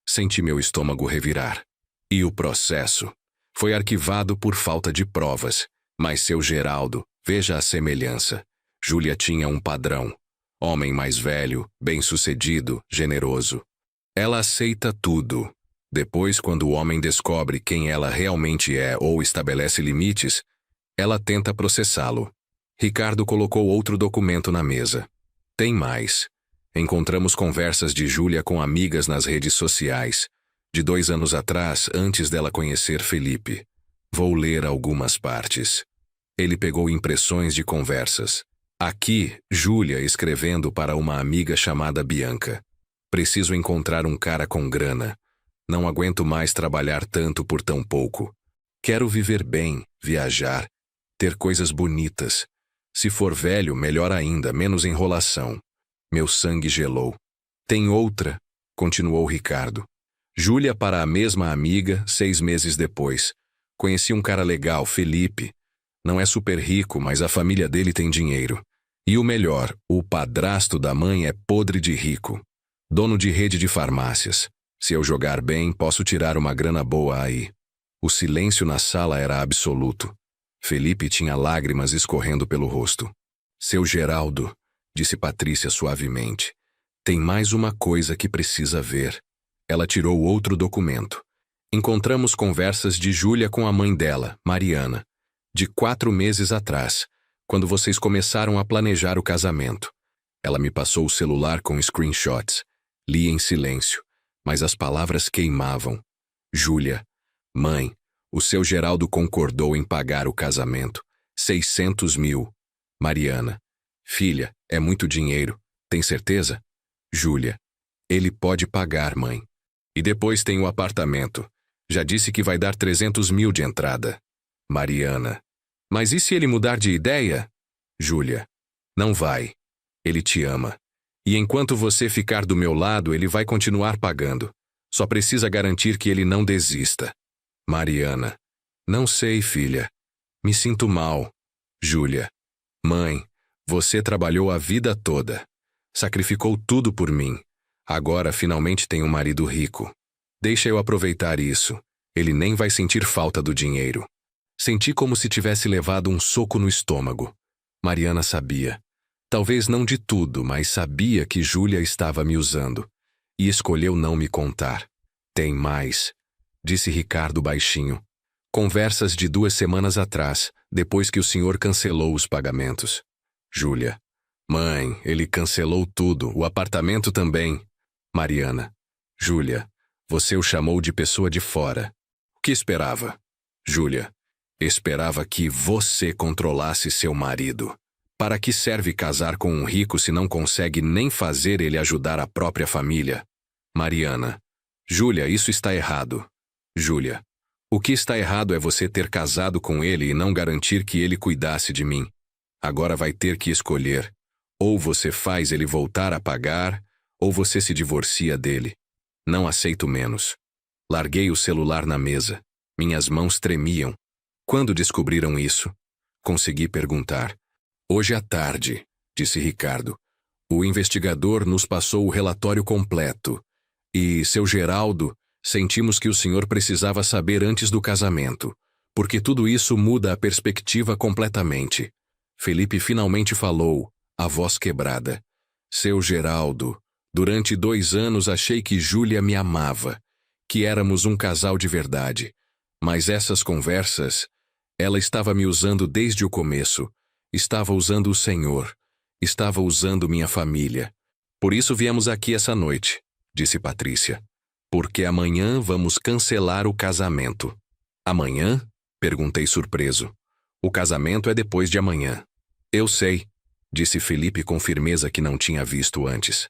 Senti meu estômago revirar. E o processo? Foi arquivado por falta de provas, mas seu Geraldo, veja a semelhança. Júlia tinha um padrão. Homem mais velho, bem-sucedido, generoso. Ela aceita tudo. Depois, quando o homem descobre quem ela realmente é ou estabelece limites, ela tenta processá-lo. Ricardo colocou outro documento na mesa. Tem mais. Encontramos conversas de Júlia com amigas nas redes sociais, de 2 anos atrás, antes dela conhecer Felipe. Vou ler algumas partes. Ele pegou impressões de conversas. Aqui, Júlia escrevendo para uma amiga chamada Bianca. Preciso encontrar um cara com grana. Não aguento mais trabalhar tanto por tão pouco. Quero viver bem, viajar, ter coisas bonitas. Se for velho, melhor ainda, menos enrolação. Meu sangue gelou. Tem outra, continuou Ricardo. Júlia para a mesma amiga, 6 meses depois. Conheci um cara legal, Felipe. Não é super rico, mas a família dele tem dinheiro. E o melhor, o padrasto da mãe é podre de rico. Dono de rede de farmácias. Se eu jogar bem, posso tirar uma grana boa aí. O silêncio na sala era absoluto. Felipe tinha lágrimas escorrendo pelo rosto. Seu Geraldo, disse Patrícia suavemente. Tem mais uma coisa que precisa ver. Ela tirou outro documento. Encontramos conversas de Júlia com a mãe dela, Mariana, de 4 meses atrás, quando vocês começaram a planejar o casamento. Ela me passou o celular com screenshots. Li em silêncio, mas as palavras queimavam. Júlia, mãe, o seu Geraldo concordou em pagar o casamento. 600 mil. Mariana, filha, é muito dinheiro. Tem certeza? Júlia, ele pode pagar, mãe. E depois tem o apartamento. Já disse que vai dar 300 mil de entrada. Mariana, mas e se ele mudar de ideia? Júlia, não vai. Ele te ama. E enquanto você ficar do meu lado, ele vai continuar pagando. Só precisa garantir que ele não desista. Mariana, não sei, filha. Me sinto mal. Júlia, mãe, você trabalhou a vida toda. Sacrificou tudo por mim. Agora finalmente tem um marido rico. Deixa eu aproveitar isso. Ele nem vai sentir falta do dinheiro. Senti como se tivesse levado um soco no estômago. Mariana sabia. Talvez não de tudo, mas sabia que Júlia estava me usando. E escolheu não me contar. Tem mais, disse Ricardo baixinho. Conversas de 2 semanas atrás, depois que o senhor cancelou os pagamentos. Júlia. Mãe, ele cancelou tudo, o apartamento também. Mariana. Júlia, você o chamou de pessoa de fora. O que esperava? Júlia. Esperava que você controlasse seu marido. Para que serve casar com um rico se não consegue nem fazer ele ajudar a própria família? Mariana. Júlia, isso está errado. Júlia. O que está errado é você ter casado com ele e não garantir que ele cuidasse de mim. Agora vai ter que escolher. Ou você faz ele voltar a pagar, ou você se divorcia dele. Não aceito menos. Larguei o celular na mesa. Minhas mãos tremiam. Quando descobriram isso? Consegui perguntar. Hoje à tarde, disse Ricardo. O investigador nos passou o relatório completo. E, seu Geraldo, sentimos que o senhor precisava saber antes do casamento, porque tudo isso muda a perspectiva completamente. Felipe finalmente falou, a voz quebrada. Seu Geraldo, durante 2 anos achei que Júlia me amava, que éramos um casal de verdade. Mas essas conversas, ela estava me usando desde o começo. Estava usando o senhor. Estava usando minha família. Por isso viemos aqui essa noite, disse Patrícia. Porque amanhã vamos cancelar o casamento. Amanhã? Perguntei surpreso. O casamento é depois de amanhã. Eu sei, disse Felipe com firmeza que não tinha visto antes.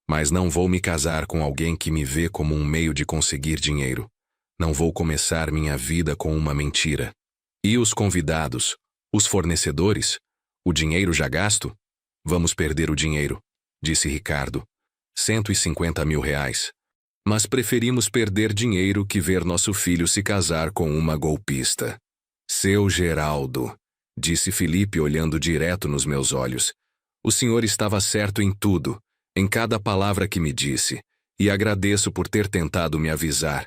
Mas não vou me casar com alguém que me vê como um meio de conseguir dinheiro. Não vou começar minha vida com uma mentira. E os convidados? Os fornecedores? O dinheiro já gasto? Vamos perder o dinheiro, disse Ricardo. 150 mil reais. Mas preferimos perder dinheiro que ver nosso filho se casar com uma golpista. Seu Geraldo, disse Felipe olhando direto nos meus olhos. O senhor estava certo em tudo, em cada palavra que me disse, e agradeço por ter tentado me avisar.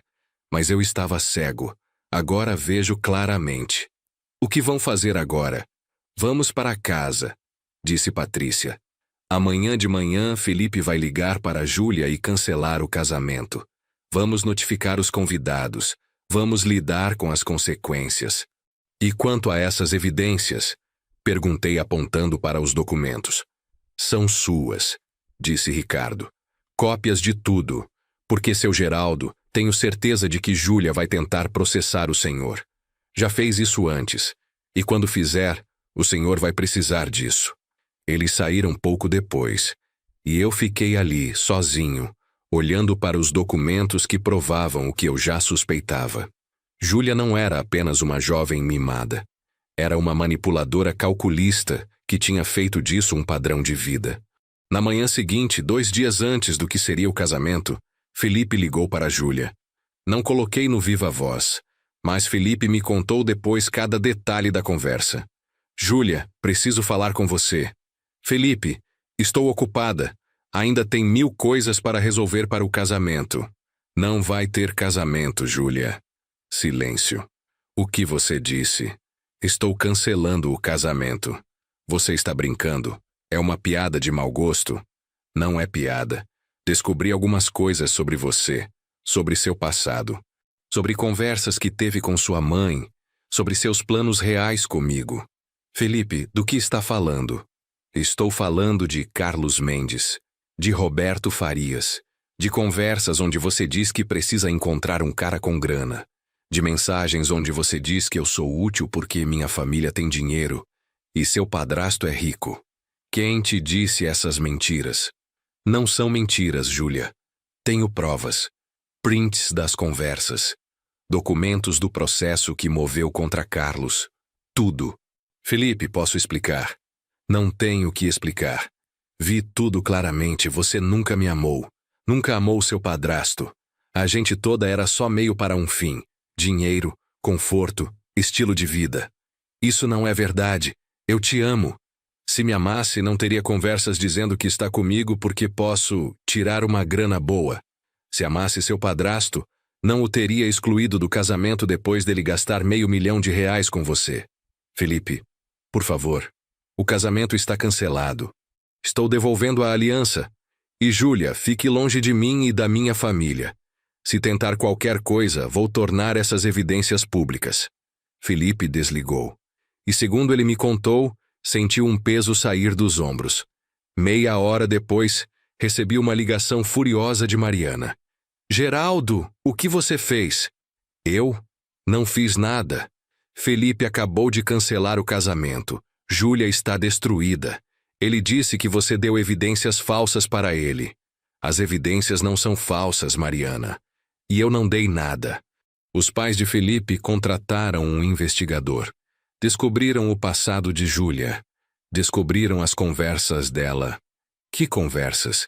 Mas eu estava cego. Agora vejo claramente. O que vão fazer agora? Vamos para casa, disse Patrícia. Amanhã de manhã, Felipe vai ligar para Júlia e cancelar o casamento. Vamos notificar os convidados. Vamos lidar com as consequências. E quanto a essas evidências? Perguntei apontando para os documentos. São suas, disse Ricardo. Cópias de tudo. Porque, seu Geraldo, tenho certeza de que Júlia vai tentar processar o senhor. Já fez isso antes. E quando fizer, o senhor vai precisar disso. Eles saíram pouco depois, e eu fiquei ali, sozinho, olhando para os documentos que provavam o que eu já suspeitava. Júlia não era apenas uma jovem mimada. Era uma manipuladora calculista que tinha feito disso um padrão de vida. Na manhã seguinte, 2 dias antes do que seria o casamento, Felipe ligou para Júlia. Não coloquei no viva voz, mas Felipe me contou depois cada detalhe da conversa. Júlia, preciso falar com você. Felipe, estou ocupada. Ainda tem 1000 coisas para resolver para o casamento. Não vai ter casamento, Júlia. Silêncio. O que você disse? Estou cancelando o casamento. Você está brincando? É uma piada de mau gosto? Não é piada. Descobri algumas coisas sobre você, sobre seu passado, sobre conversas que teve com sua mãe, sobre seus planos reais comigo. Felipe, do que está falando? Estou falando de Carlos Mendes, de Roberto Farias, de conversas onde você diz que precisa encontrar um cara com grana, de mensagens onde você diz que eu sou útil porque minha família tem dinheiro e seu padrasto é rico. Quem te disse essas mentiras? Não são mentiras, Júlia. Tenho provas, prints das conversas, documentos do processo que moveu contra Carlos. Tudo. Felipe, posso explicar? Não tenho o que explicar. Vi tudo claramente, você nunca me amou. Nunca amou seu padrasto. A gente toda era só meio para um fim. Dinheiro, conforto, estilo de vida. Isso não é verdade. Eu te amo. Se me amasse, não teria conversas dizendo que está comigo porque posso tirar uma grana boa. Se amasse seu padrasto, não o teria excluído do casamento depois dele gastar R$500 mil com você. Felipe, por favor. O casamento está cancelado. Estou devolvendo a aliança. E Júlia, fique longe de mim e da minha família. Se tentar qualquer coisa, vou tornar essas evidências públicas. Felipe desligou. E segundo ele me contou, sentiu um peso sair dos ombros. Meia hora depois, recebi uma ligação furiosa de Mariana. Geraldo, o que você fez? Eu? Não fiz nada. Felipe acabou de cancelar o casamento. Júlia está destruída. Ele disse que você deu evidências falsas para ele. As evidências não são falsas, Mariana. E eu não dei nada. Os pais de Felipe contrataram um investigador. Descobriram o passado de Júlia. Descobriram as conversas dela. Que conversas?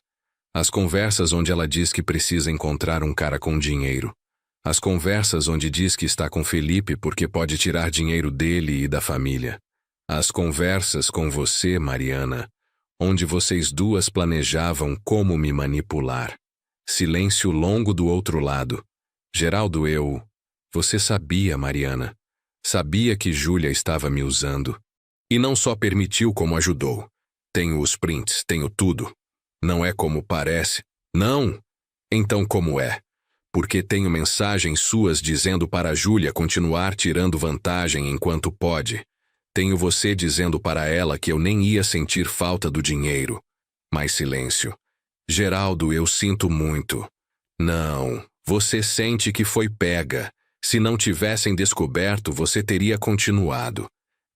As conversas onde ela diz que precisa encontrar um cara com dinheiro. As conversas onde diz que está com Felipe porque pode tirar dinheiro dele e da família. As conversas com você, Mariana, onde vocês duas planejavam como me manipular. Silêncio longo do outro lado. Geraldo, Você sabia, Mariana. Sabia que Júlia estava me usando. E não só permitiu como ajudou. Tenho os prints, tenho tudo. Não é como parece. Não! Então como é? Porque tenho mensagens suas dizendo para Júlia continuar tirando vantagem enquanto pode. Tenho você dizendo para ela que eu nem ia sentir falta do dinheiro. Mais silêncio. Geraldo, eu sinto muito. Não, Você sente que foi pega. Se não tivessem descoberto, você teria continuado.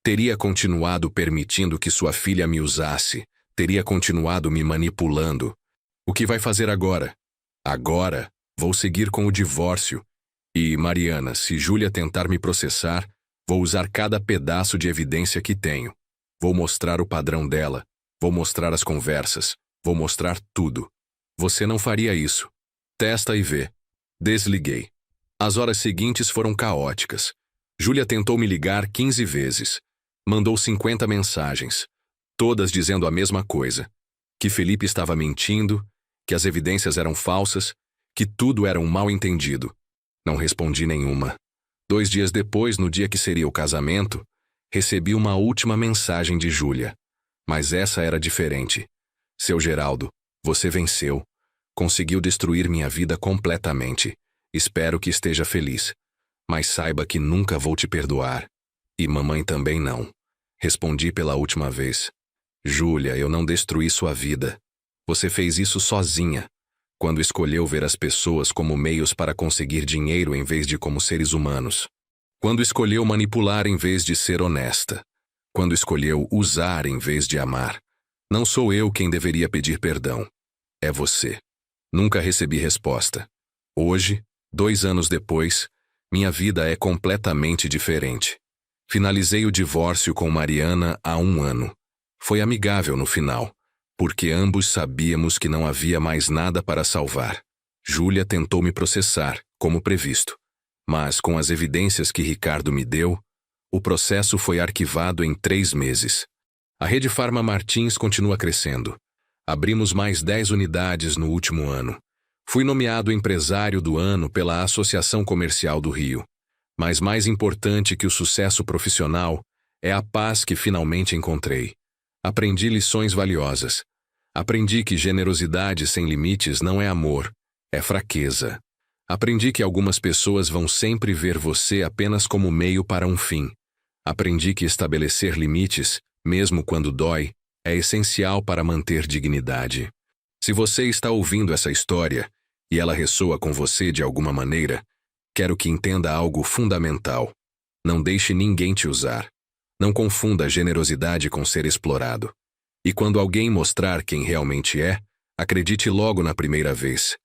Teria continuado permitindo que sua filha me usasse. Teria continuado me manipulando. O que vai fazer agora? Agora, vou seguir com o divórcio. E, Mariana, se Júlia tentar me processar, vou usar cada pedaço de evidência que tenho. Vou mostrar o padrão dela. Vou mostrar as conversas. Vou mostrar tudo. Você não faria isso. Testa e vê. Desliguei. As horas seguintes foram caóticas. Júlia tentou me ligar 15 vezes. Mandou 50 mensagens. Todas dizendo a mesma coisa. Que Felipe estava mentindo, que as evidências eram falsas, que tudo era um mal-entendido. Não respondi nenhuma. 2 dias depois, no dia que seria o casamento, recebi uma última mensagem de Júlia. Mas essa era diferente. Seu Geraldo, você venceu. Conseguiu destruir minha vida completamente. Espero que esteja feliz. Mas saiba que nunca vou te perdoar. E mamãe também não. Respondi pela última vez. Júlia, eu não destruí sua vida. Você fez isso sozinha, quando escolheu ver as pessoas como meios para conseguir dinheiro em vez de como seres humanos. Quando escolheu manipular em vez de ser honesta. Quando escolheu usar em vez de amar. Não sou eu quem deveria pedir perdão. É você. Nunca recebi resposta. Hoje, 2 anos depois, minha vida é completamente diferente. Finalizei o divórcio com Mariana há 1 ano. Foi amigável no final, porque ambos sabíamos que não havia mais nada para salvar. Júlia tentou me processar, como previsto. Mas, com as evidências que Ricardo me deu, o processo foi arquivado em 3 meses. A Rede Farma Martins continua crescendo. Abrimos mais 10 unidades no último ano. Fui nomeado empresário do ano pela Associação Comercial do Rio. Mas mais importante que o sucesso profissional é a paz que finalmente encontrei. Aprendi lições valiosas. Aprendi que generosidade sem limites não é amor, é fraqueza. Aprendi que algumas pessoas vão sempre ver você apenas como meio para um fim. Aprendi que estabelecer limites, mesmo quando dói, é essencial para manter dignidade. Se você está ouvindo essa história e ela ressoa com você de alguma maneira, quero que entenda algo fundamental. Não deixe ninguém te usar. Não confunda generosidade com ser explorado. E quando alguém mostrar quem realmente é, acredite logo na primeira vez.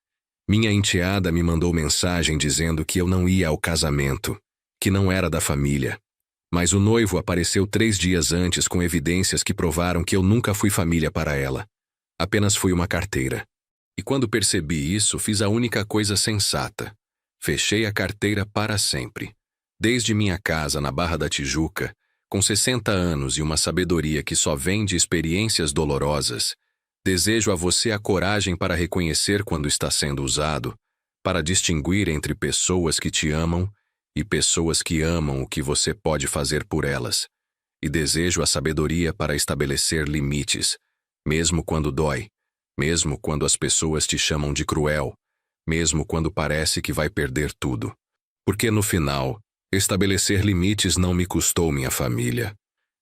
Minha enteada me mandou mensagem dizendo que eu não ia ao casamento, que não era da família. Mas o noivo apareceu 3 dias antes com evidências que provaram que eu nunca fui família para ela. Apenas fui uma carteira. E quando percebi isso, fiz a única coisa sensata. Fechei a carteira para sempre. Desde minha casa na Barra da Tijuca, com 60 anos e uma sabedoria que só vem de experiências dolorosas, desejo a você a coragem para reconhecer quando está sendo usado, para distinguir entre pessoas que te amam e pessoas que amam o que você pode fazer por elas. E desejo a sabedoria para estabelecer limites, mesmo quando dói, mesmo quando as pessoas te chamam de cruel, mesmo quando parece que vai perder tudo. Porque no final, estabelecer limites não me custou minha família.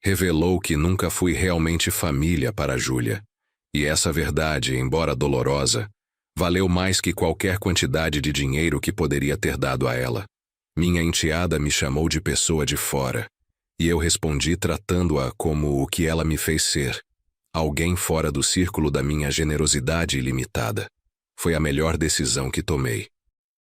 Revelou que nunca fui realmente família para Júlia. E essa verdade, embora dolorosa, valeu mais que qualquer quantidade de dinheiro que poderia ter dado a ela. Minha enteada me chamou de pessoa de fora, e eu respondi tratando-a como o que ela me fez ser, alguém fora do círculo da minha generosidade ilimitada. Foi a melhor decisão que tomei.